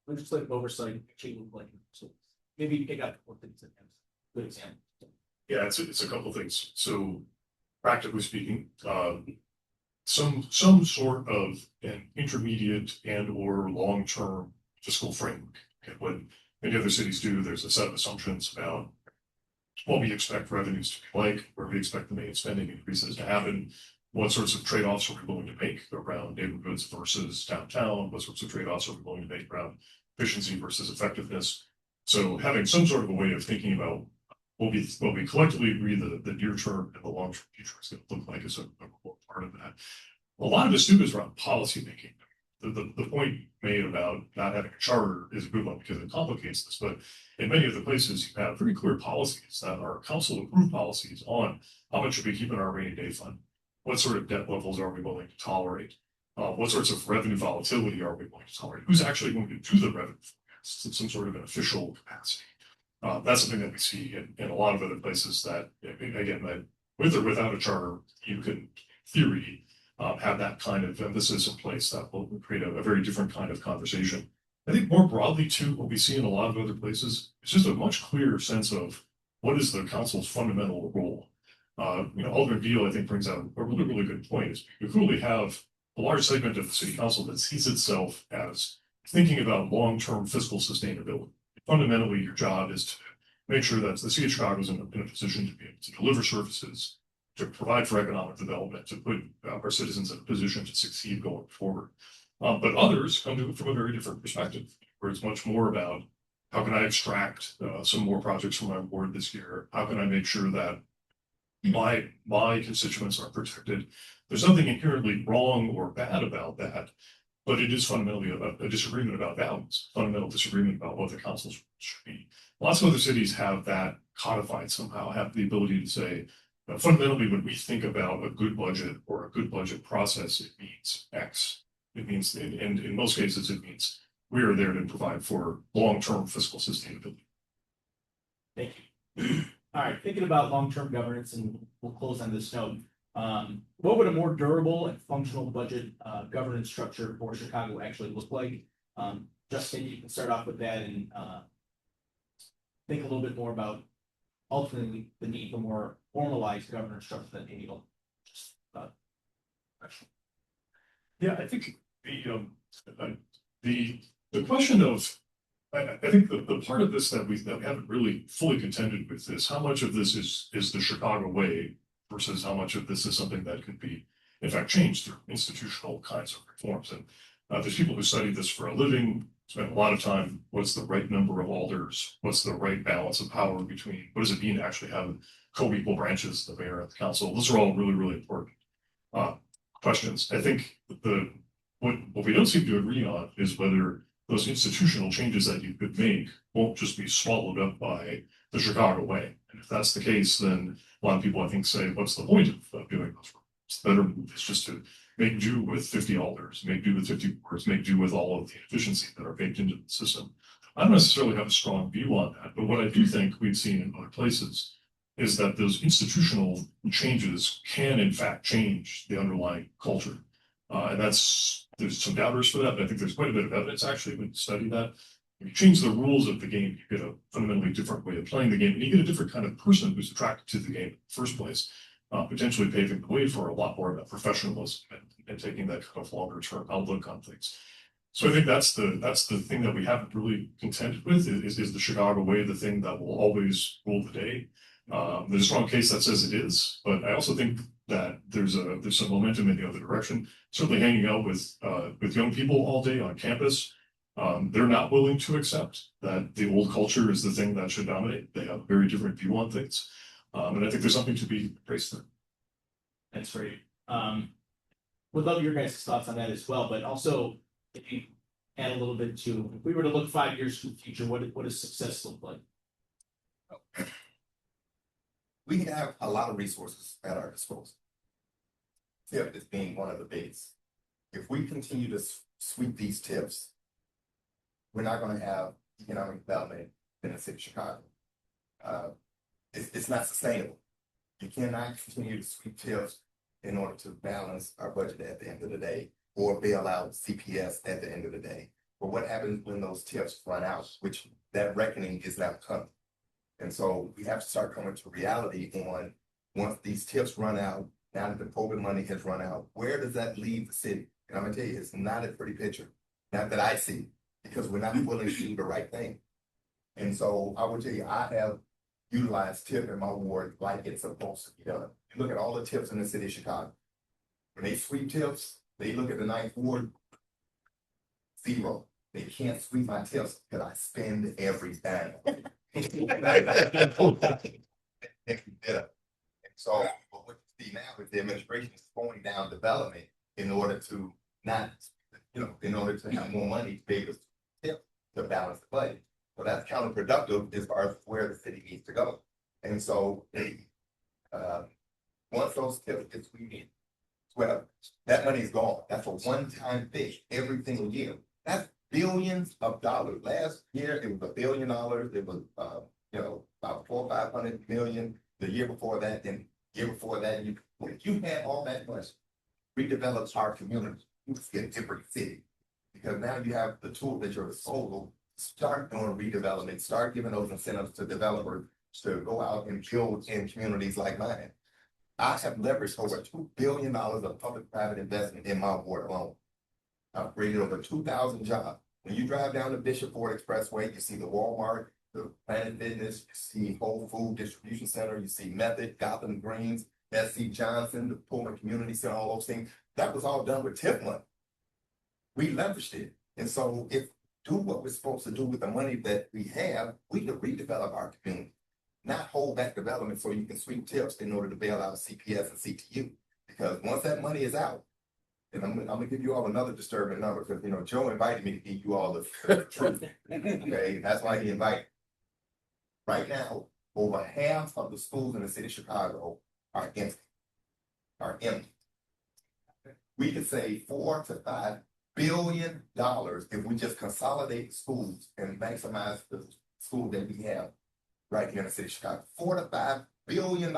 legislative oversight actually look like? So maybe pick out one thing that has good example. Yeah, it's a couple things. So practically speaking, some sort of an intermediate and or long-term fiscal framework. Okay, what many other cities do, there's a set of assumptions about what we expect revenues to be like, where we expect the main spending increases to happen, what sorts of trade-offs are we willing to make around neighborhoods versus downtown, what sorts of trade-offs are we willing to make around efficiency versus effectiveness. So having some sort of a way of thinking about what we collectively agree that the near term and the long term future is going to look like is a core part of that. A lot of this too is around policy making. The point made about not having a charter is a good one because it complicates this, but in many of the places you have very clear policies that are council approved policies on how much should we keep in our rainy day fund, what sort of debt levels are we willing to tolerate, what sorts of revenue volatility are we willing to tolerate, who's actually going to do the revenue forecasts in some sort of an official capacity. That's something that we see in a lot of other places that, again, that with or without a charter, you can, in theory, have that kind of emphasis in place that will create a very different kind of conversation. I think more broadly too, what we see in a lot of other places is just a much clearer sense of what is the council's fundamental role. Alderman Beale, I think, brings out a really, really good point. Is we clearly have a large segment of the city council that sees itself as thinking about long-term fiscal sustainability. Fundamentally, your job is to make sure that the city of Chicago is in a position to be able to deliver services, to provide for economic development, to put our citizens in a position to succeed going forward. But others come to it from a very different perspective, where it's much more about how can I extract some more projects from my ward this year? How can I make sure that my constituents are protected? There's nothing inherently wrong or bad about that, but it is fundamentally about a disagreement about values, fundamental disagreement about what the councils should be. Lots of other cities have that codified somehow, have the ability to say, fundamentally, when we think about a good budget or a good budget process, it means X. It means, and in most cases, it means we are there to provide for long-term fiscal sustainability. Thank you. All right, thinking about long-term governance, and we'll close on this note. What would a more durable and functional budget governance structure for Chicago actually look like? Justin, you can start off with that and think a little bit more about ultimately the need for more formalized governance structure than maybe just Yeah, I think the question of I think the part of this that we haven't really fully contended with is how much of this is the Chicago way versus how much of this is something that can be in fact changed through institutional kinds of reforms. And there's people who study this for a living, spend a lot of time. What's the right number of alders? What's the right balance of power between? What does it mean to actually have co-equal branches, the mayor and the council? Those are all really, really important questions. I think what we don't seem to agree on is whether those institutional changes that you could make won't just be swallowed up by the Chicago way. And if that's the case, then a lot of people, I think, say, what's the point of doing those? It's the better move is just to make do with 50 alders, make do with 50 boards, make do with all of the efficiencies that are baked into the system. I don't necessarily have a strong view on that, but what I do think we've seen in other places is that those institutional changes can in fact change the underlying culture. And there's some doubters for that, but I think there's quite a bit of evidence actually when you study that. If you change the rules of the game, you get a fundamentally different way of playing the game, and you get a different kind of person who's attracted to the game in the first place, potentially paving the way for a lot more of that professionalism and taking that kind of longer term outlook on things. So I think that's the thing that we haven't really contended with is the Chicago way the thing that will always rule the day. There's a strong case that says it is, but I also think that there's some momentum in the other direction. Certainly hanging out with young people all day on campus, they're not willing to accept that the old culture is the thing that should dominate. They have a very different view on things. And I think there's something to be embraced there. That's great. Would love your guys' thoughts on that as well, but also if you add a little bit to, if we were to look 5 years to the future, what does success look like? We have a lot of resources at our disposal. TIP is being one of the biggest. If we continue to sweep these tips, we're not going to have economic development in the city of Chicago. It's not sustainable. You cannot continue to sweep tips in order to balance our budget at the end of the day or bail out CPS at the end of the day. But what happens when those tips run out, which that reckoning is now coming? And so we have to start coming to reality on once these tips run out, now that the COVID money has run out, where does that leave the city? And I'm gonna tell you, it's not a pretty picture, not that I see, because we're not willing to do the right thing. And so I will tell you, I have utilized tip in my ward like it's supposed to be done. You look at all the tips in the city of Chicago. When they sweep tips, they look at the 9th ward, 0. They can't sweep my tips because I spend every dime. So what you see now is the administration is slowing down development in order to not, in order to have more money to be able to balance the budget. So that's counterproductive as far as where the city needs to go. And so once those tips get sweeped, well, that money is gone. That's a one-time fix every single year. That's billions of dollars. Last year it was $1 billion. It was about 400 or 500 million. The year before that, then year before that, when you had all that money, redevelop our community, you get a different city. Because now you have the tools at your disposal. Start doing redevelopment, start giving those incentives to developers to go out and build in communities like mine. I have leveraged over $2 billion of public-private investment in my ward alone. I've created over 2,000 jobs. When you drive down the Bishop Ford Expressway, you see the Walmart, the Planet Fitness, you see Whole Food Distribution Center, you see Method, Gotham Greens, S.C. Johnson, the Pullman Community Center, all those things. That was all done with tip money. We leveraged it. And so if do what we're supposed to do with the money that we have, we can redevelop our community, not hold back development so you can sweep tips in order to bail out CPS and CTU. Because once that money is out, and I'm gonna give you all another disturbing number because Joe invited me to give you all the truth. Okay, that's why he invited. Right now, over half of the schools in the city of Chicago are empty. We could save $4 to $5 billion if we just consolidate schools and maximize the schools that we have. right here in the city of Chicago, $4 to $5 billion.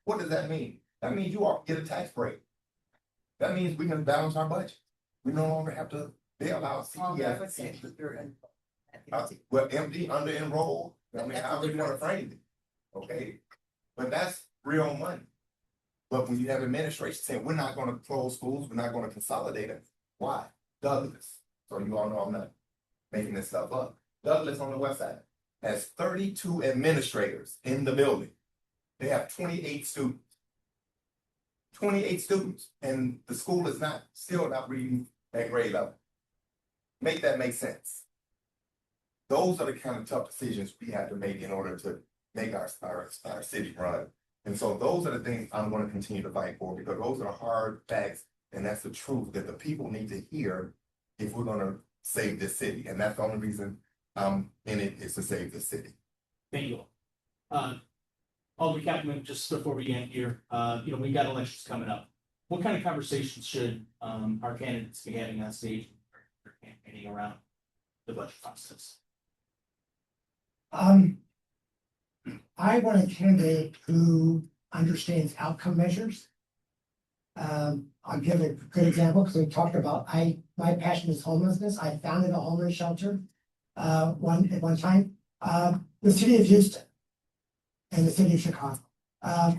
What does that mean? That means you all get a tax break. That means we can balance our budget. We no longer have to bail out CPS. Well, empty, under enrolled, I mean, how we want to frame it, okay? But that's real money. But when you have administration saying, we're not gonna close schools, we're not gonna consolidate them, why? Douglas, so you all know I'm not making this stuff up. Douglas on the west side has 32 administrators in the building. They have 28 students. 28 students, and the school is still not reading at grade level. Make that make sense. Those are the kind of tough decisions we have to make in order to make our city run. And so those are the things I'm going to continue to fight for, because those are hard facts, and that's the truth that the people need to hear if we're going to save this city. And that's the only reason I'm in it, is to save this city. Thank you. Alderman Cappleman, just before we end here, we've got elections coming up. What kind of conversations should our candidates be having on stage or campaigning around the budget process? I want a candidate who understands outcome measures. I'll give a good example, because we talked about my passion is homelessness. I founded a homeless shelter at one time. The city of Houston and the city of Chicago.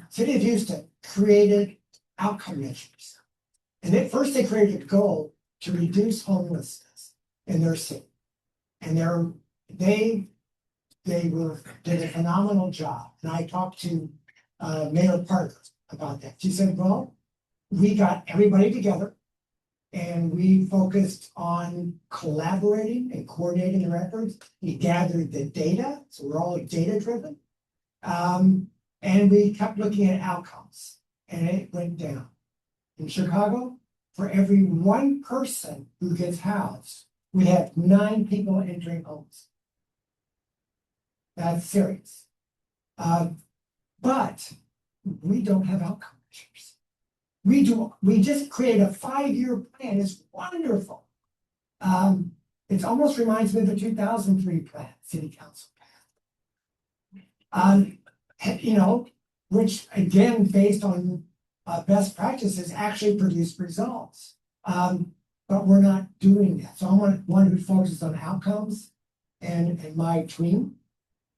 City of Houston created outcome measures. And at first they created a goal to reduce homelessness in their city. And they did a phenomenal job. And I talked to Mayor Parker about that. She said, well, we got everybody together and we focused on collaborating and coordinating the records. We gathered the data, so we're all data driven. And we kept looking at outcomes, and it went down. In Chicago, for every one person who gets housed, we have 9 people entering homes. That's serious. But we don't have outcome measures. We just create a 5-year plan. It's wonderful. It almost reminds me of the 2003 plan, city council plan. Which again, based on best practices, actually produced results. But we're not doing that. So I want one who focuses on outcomes. And my dream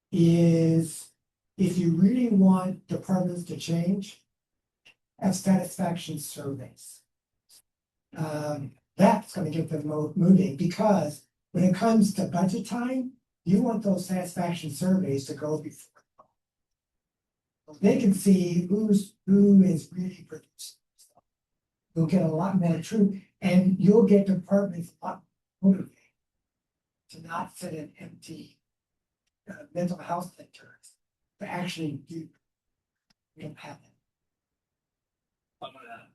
is, if you really want departments to change, have satisfaction surveys. That's going to get them moving, because when it comes to budget time, you want those satisfaction surveys to go before. They can see who is really producing. You'll get a lot more truth, and you'll get departments a lot motivated to not sit in empty mental health centers, to actually do happen.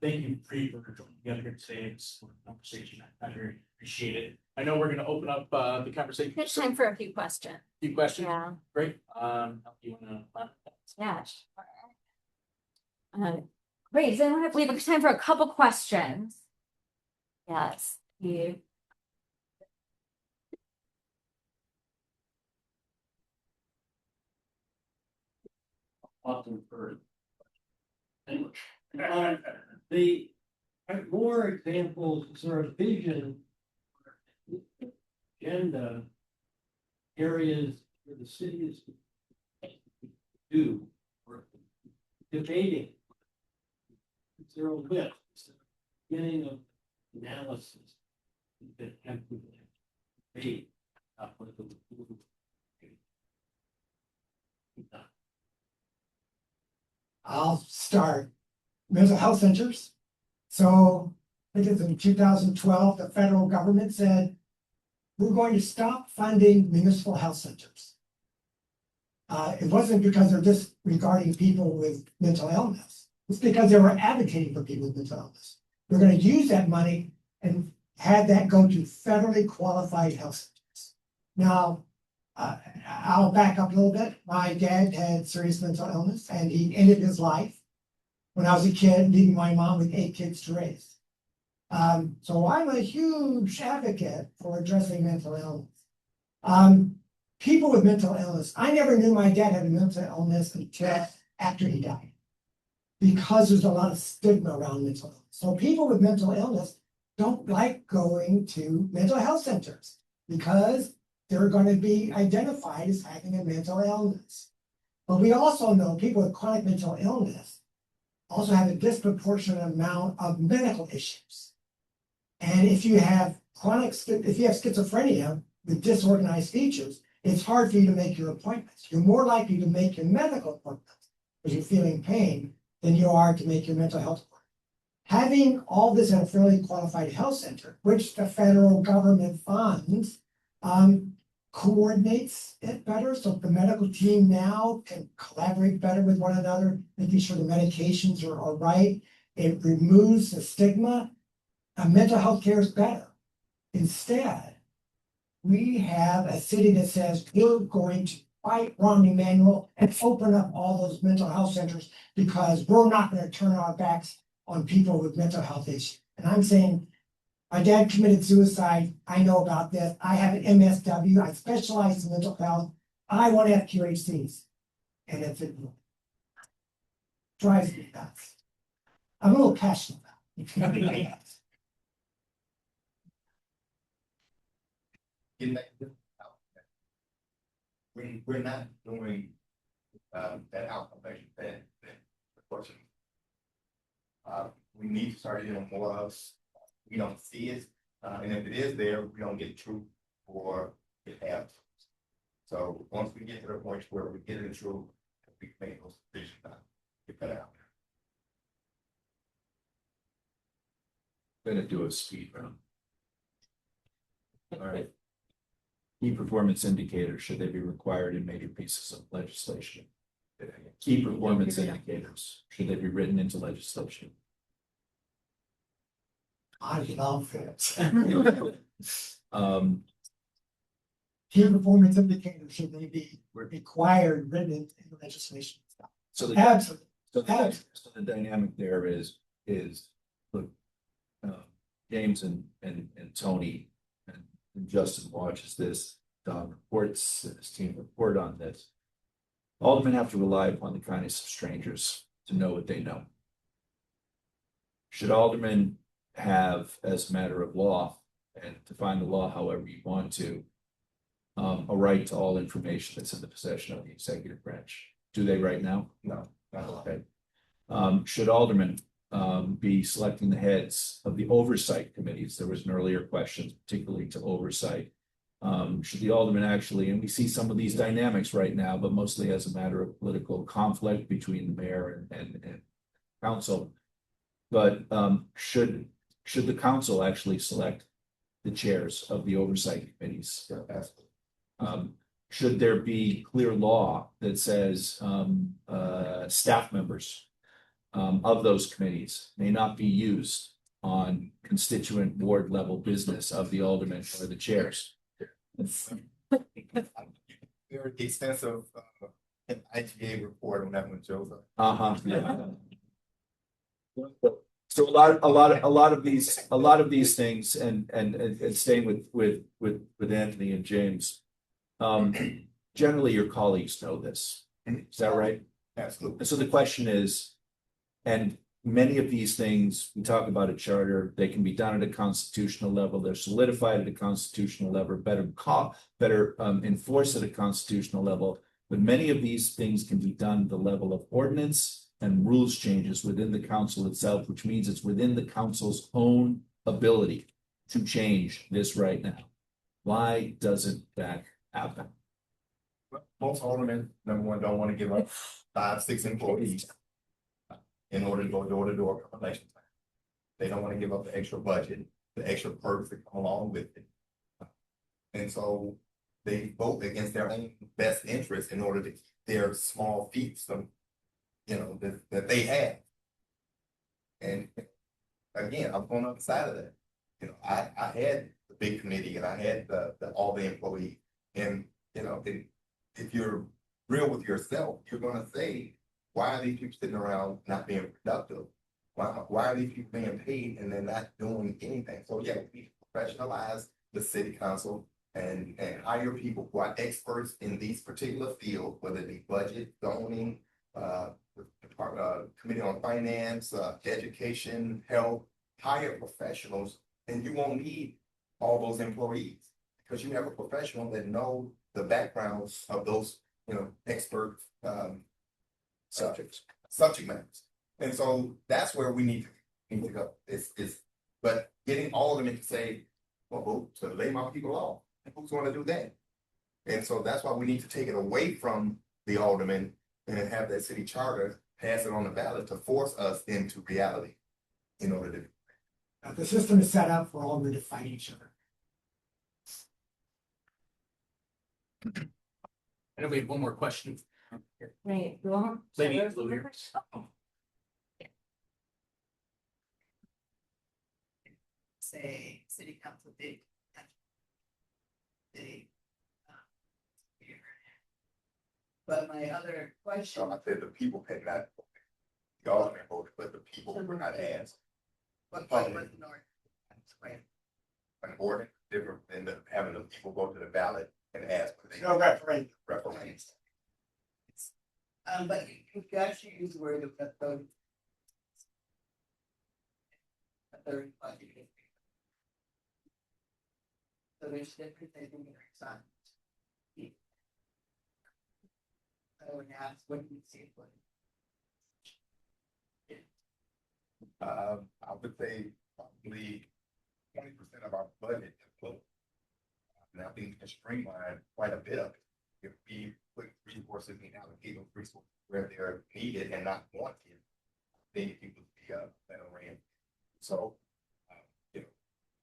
Thank you for joining together here today. It's a conversation. I very appreciate it. I know we're going to open up the conversation. There's time for a few questions. Few questions. Yeah. Great. You want to? Yeah. Great. Does anyone we have time for a couple questions? Yes. You. Often for the more examples, sort of vision, agenda areas where the city is do or debating. It's their own list. It's the beginning of analysis that have to be made. I'll start. Mental health centers. So I think it's in 2012, the federal government said, we're going to stop funding municipal health centers. It wasn't because they're disregarding people with mental illness. It's because they were advocating for people with mental illness. We're going to use that money and have that go to federally qualified health centers. Now, I'll back up a little bit. My dad had serious mental illness, and he ended his life when I was a kid, leaving my mom with 8 kids to raise. So I'm a huge advocate for addressing mental illness. people with mental illness, I never knew my dad had a mental illness until after he died. Because there's a lot of stigma around mental illness. So people with mental illness don't like going to mental health centers because they're going to be identified as having a mental illness. But we also know people with chronic mental illness also have a disproportionate amount of medical issues. And if you have schizophrenia with disorganized features, it's hard for you to make your appointments. You're more likely to make your medical appointments because you're feeling pain than you are to make your mental health appointment. Having all this in a fairly qualified health center, which the federal government funds, coordinates it better. So the medical team now can collaborate better with one another, making sure the medications are right. It removes the stigma. Mental health care is better. Instead, we have a city that says we're going to fight Ron Emanuel and open up all those mental health centers because we're not going to turn our backs on people with mental health issues. And I'm saying, my dad committed suicide. I know about this. I have an MSW. I specialize in mental health. I want FQHCs. And it's it drives me nuts. I'm a little passionate about it. We're not doing that outcome-based that question. We need to start doing more of. We don't see it, and if it is there, we don't get truth or it have. So once we get to the point where we get the truth, we can make those decisions. Get that out. Gonna do a speed round. All right. Key performance indicators, should they be required in major pieces of legislation? Key performance indicators, should they be written into legislation? I love it. Key Key performance indicators should they be required written in legislation? So the, Absolutely. so the dynamic there is look, James and Tony and Justin watches this, Don reports, and his team report on this. Aldermen have to rely upon the kindness of strangers to know what they know. Should aldermen have, as a matter of law, and define the law however you want to, a right to all information that's in the possession of the executive branch? Do they right now? No, not Okay. Should aldermen be selecting the heads of the oversight committees? There was an earlier question, particularly to oversight. Should the aldermen actually, and we see some of these dynamics right now, but mostly as a matter of political conflict between the mayor and council. But should the council actually select the chairs of the oversight committees? Should there be clear law that says staff members of those committees may not be used on constituent ward level business of the aldermen or the chairs? Very extensive IGA report on that one, Joseph. Yeah. So a lot of these things, and staying with Anthony and James. Generally, your colleagues know this. Is that right? Absolutely. And so the question is, and many of these things, we talk about a charter, they can be done at a constitutional level, they're solidified at a constitutional level, better enforced at a constitutional level. But many of these things can be done at the level of ordinance and rules changes within the council itself, which means it's within the council's own ability to change this right now. Why doesn't that happen? Most aldermen, number one, don't want to give up 5-6 employees in order to go door to door election time. They don't want to give up the extra budget, the extra perks that come along with it. And so they vote against their own best interest in order to keep their small fiefs, that they have. And again, I'm on the other side of that. I had the big committee and I had all the employees. And if you're real with yourself, you're gonna say, why are these people sitting around not being productive? Why are these people being paid and they're not doing anything? So yeah, we professionalize the city council. and hire people who are experts in these particular fields, whether it be budget, zoning, committee on finance, education, health, hire professionals, and you won't need all those employees because you have a professional that knows the backgrounds of those, expert, subject matters. And so that's where we need to go. But getting all of them to say, well, to lay my people off, who's going to do that? And so that's why we need to take it away from the alderman and have that city charter pass it on the ballot to force us into reality in order to. The system is set up for aldermen to fight each other. And we have one more question. Right, you want? Lady, There's over one here. question. Oh, Say city council did. They. But my other question. So I said the people had not, the alderman voted, but the people were not asked. What part was north? Right. An order different than having the people go to the ballot and ask. For No referendum. referendum. But you actually use the word of authority. Authority budget. So there's different things in your sign. I would ask, what do you see? I would say probably 20% of our budget is closed. Now things can streamline quite a bit of it. If we put resources and allocate those resources where they're needed and not wanted, then it would be a better ran. So,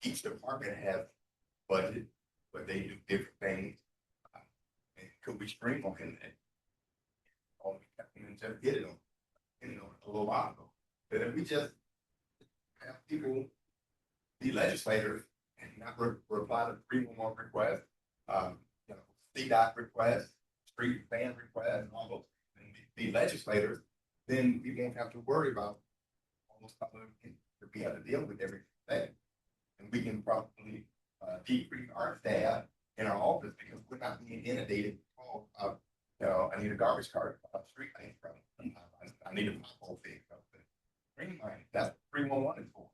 each department has budget, but they do different things. And could we streamline that? All we just did it on, a little while ago. But if we just have people be legislators and not reply to 311 requests, CDOT requests, street fan requests, and all those, and be legislators, then we won't have to worry about all those other things that we have to deal with every day. And we can probably decrease our staff in our office because we're not being inundated. I need a garbage cart, street thing from. I need a pothole fix. That's what 311 is for.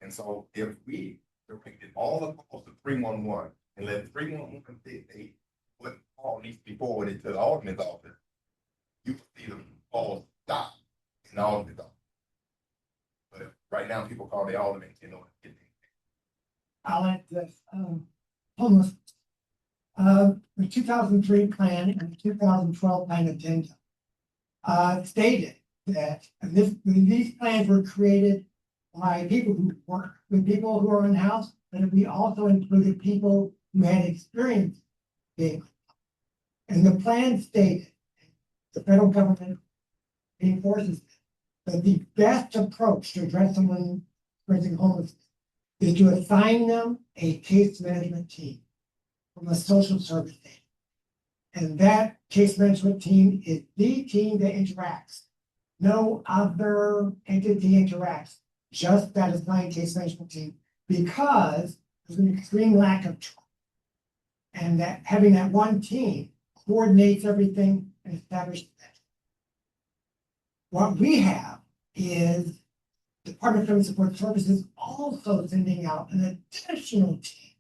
And so if we directed all the calls to 311 and let 311 dictate what call needs to be forwarded to the alderman's office, you can see the calls stop in the alderman's office. But right now, people call the alderman, I'll add this, homeless. The 2003 plan and the 2012 plan addendum stated that these plans were created by people who work with people who are unhoused, and we also included people who had experience being. And the plan stated, the federal government reinforces that the best approach to address someone experiencing homelessness is to assign them a case management team from a social service team. And that case management team is the team that interacts. No other entity interacts, just that assigned case management team, because there's an extreme lack of trust. And that having that one team coordinates everything and establishes that. What we have is Department of Family Support Services also sending out an additional team,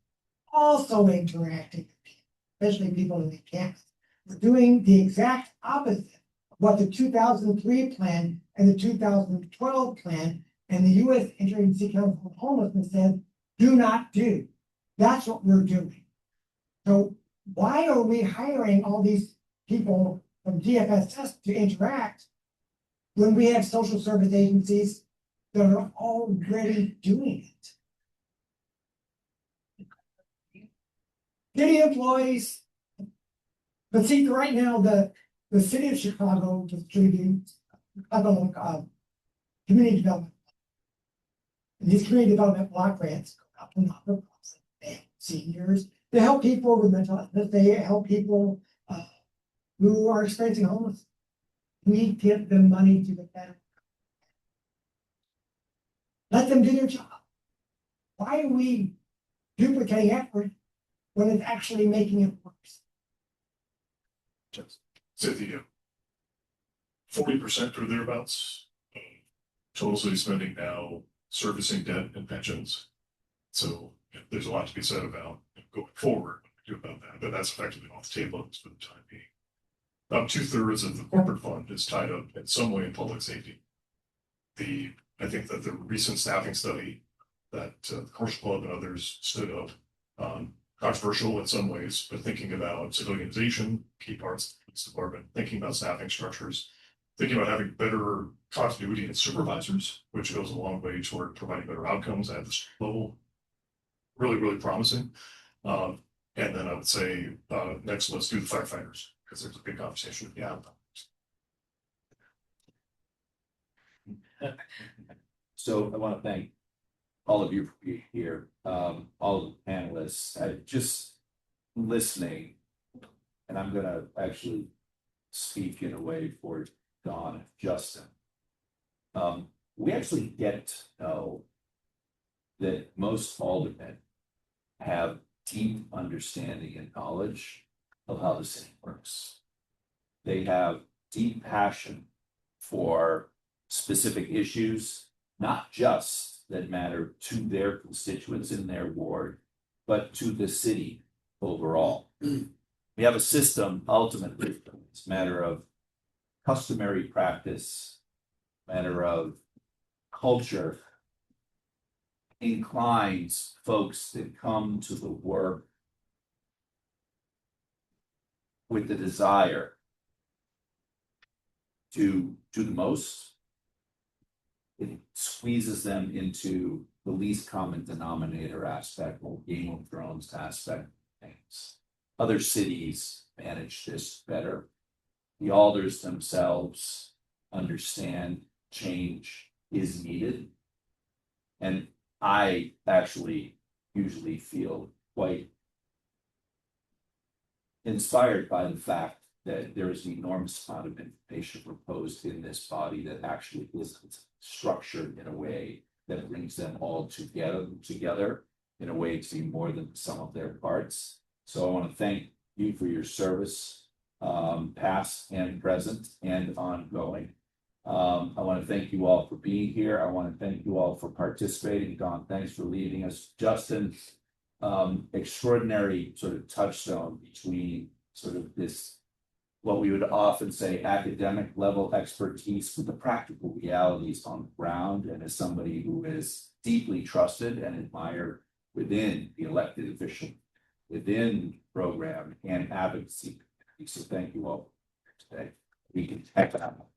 also interacting with people, especially people in the campus. We're doing the exact opposite of what the 2003 plan and the 2012 plan and the U.S. Interagency Council on Homelessness said, do not do. That's what we're doing. So why are we hiring all these people from DFSS to interact when we have social service agencies that are already doing it? City employees, but see, right now, the city of Chicago distributes community development. And these community development block grants go out to nonprofits, they help seniors, they help people with mental illness, they help people who are experiencing homelessness. We give them money to the better. Let them do their job. Why are we duplicating effort when it's actually making it worse. So the 40% or thereabouts, total city spending now servicing debt and pensions. So there's a lot to be said about going forward about that, but that's effectively off the table for the time being. About 2/3 of the corporate fund is tied up in some way in public safety. I think that the recent staffing study that the commercial club and others stood up, controversial in some ways, but thinking about civilianization, key parts of the police department, thinking about staffing structures, thinking about having better continuity in supervisors, which goes a long way toward providing better outcomes at the level. Really, really promising. And then I would say, next, let's do the firefighters, because there's a big conversation to be had. So I want to thank all of you for being here, all of the panelists, just listening. And I'm gonna actually speak in a way for Don and Justin. We actually get to know that most aldermen have deep understanding and knowledge of how the city works. They have deep passion for specific issues, not just that matter to their constituents in their ward, but to the city overall. We have a system, ultimately, it's a matter of customary practice, matter of culture, inclines folks that come to the work with the desire to do the most. It squeezes them into the least common denominator aspect, or Game of Thrones aspect of things. Other cities manage this better. The alders themselves understand change is needed. And I actually usually feel quite inspired by the fact that there is an enormous amount of information proposed in this body that actually isn't structured in a way that brings them all together in a way to be more than the sum of their parts. So I want to thank you for your service, past and present and ongoing. I want to thank you all for being here. I want to thank you all for participating. Don, thanks for leading us. Justin, extraordinary sort of touchstone between sort of this, what we would often say academic level expertise with the practical realities on the ground, and as somebody who is deeply trusted and admired within the elected official, within program and advocacy. So thank you all for today. We can check that out.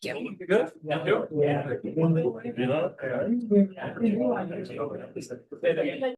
Yeah. You good? Yeah. Yeah. You know?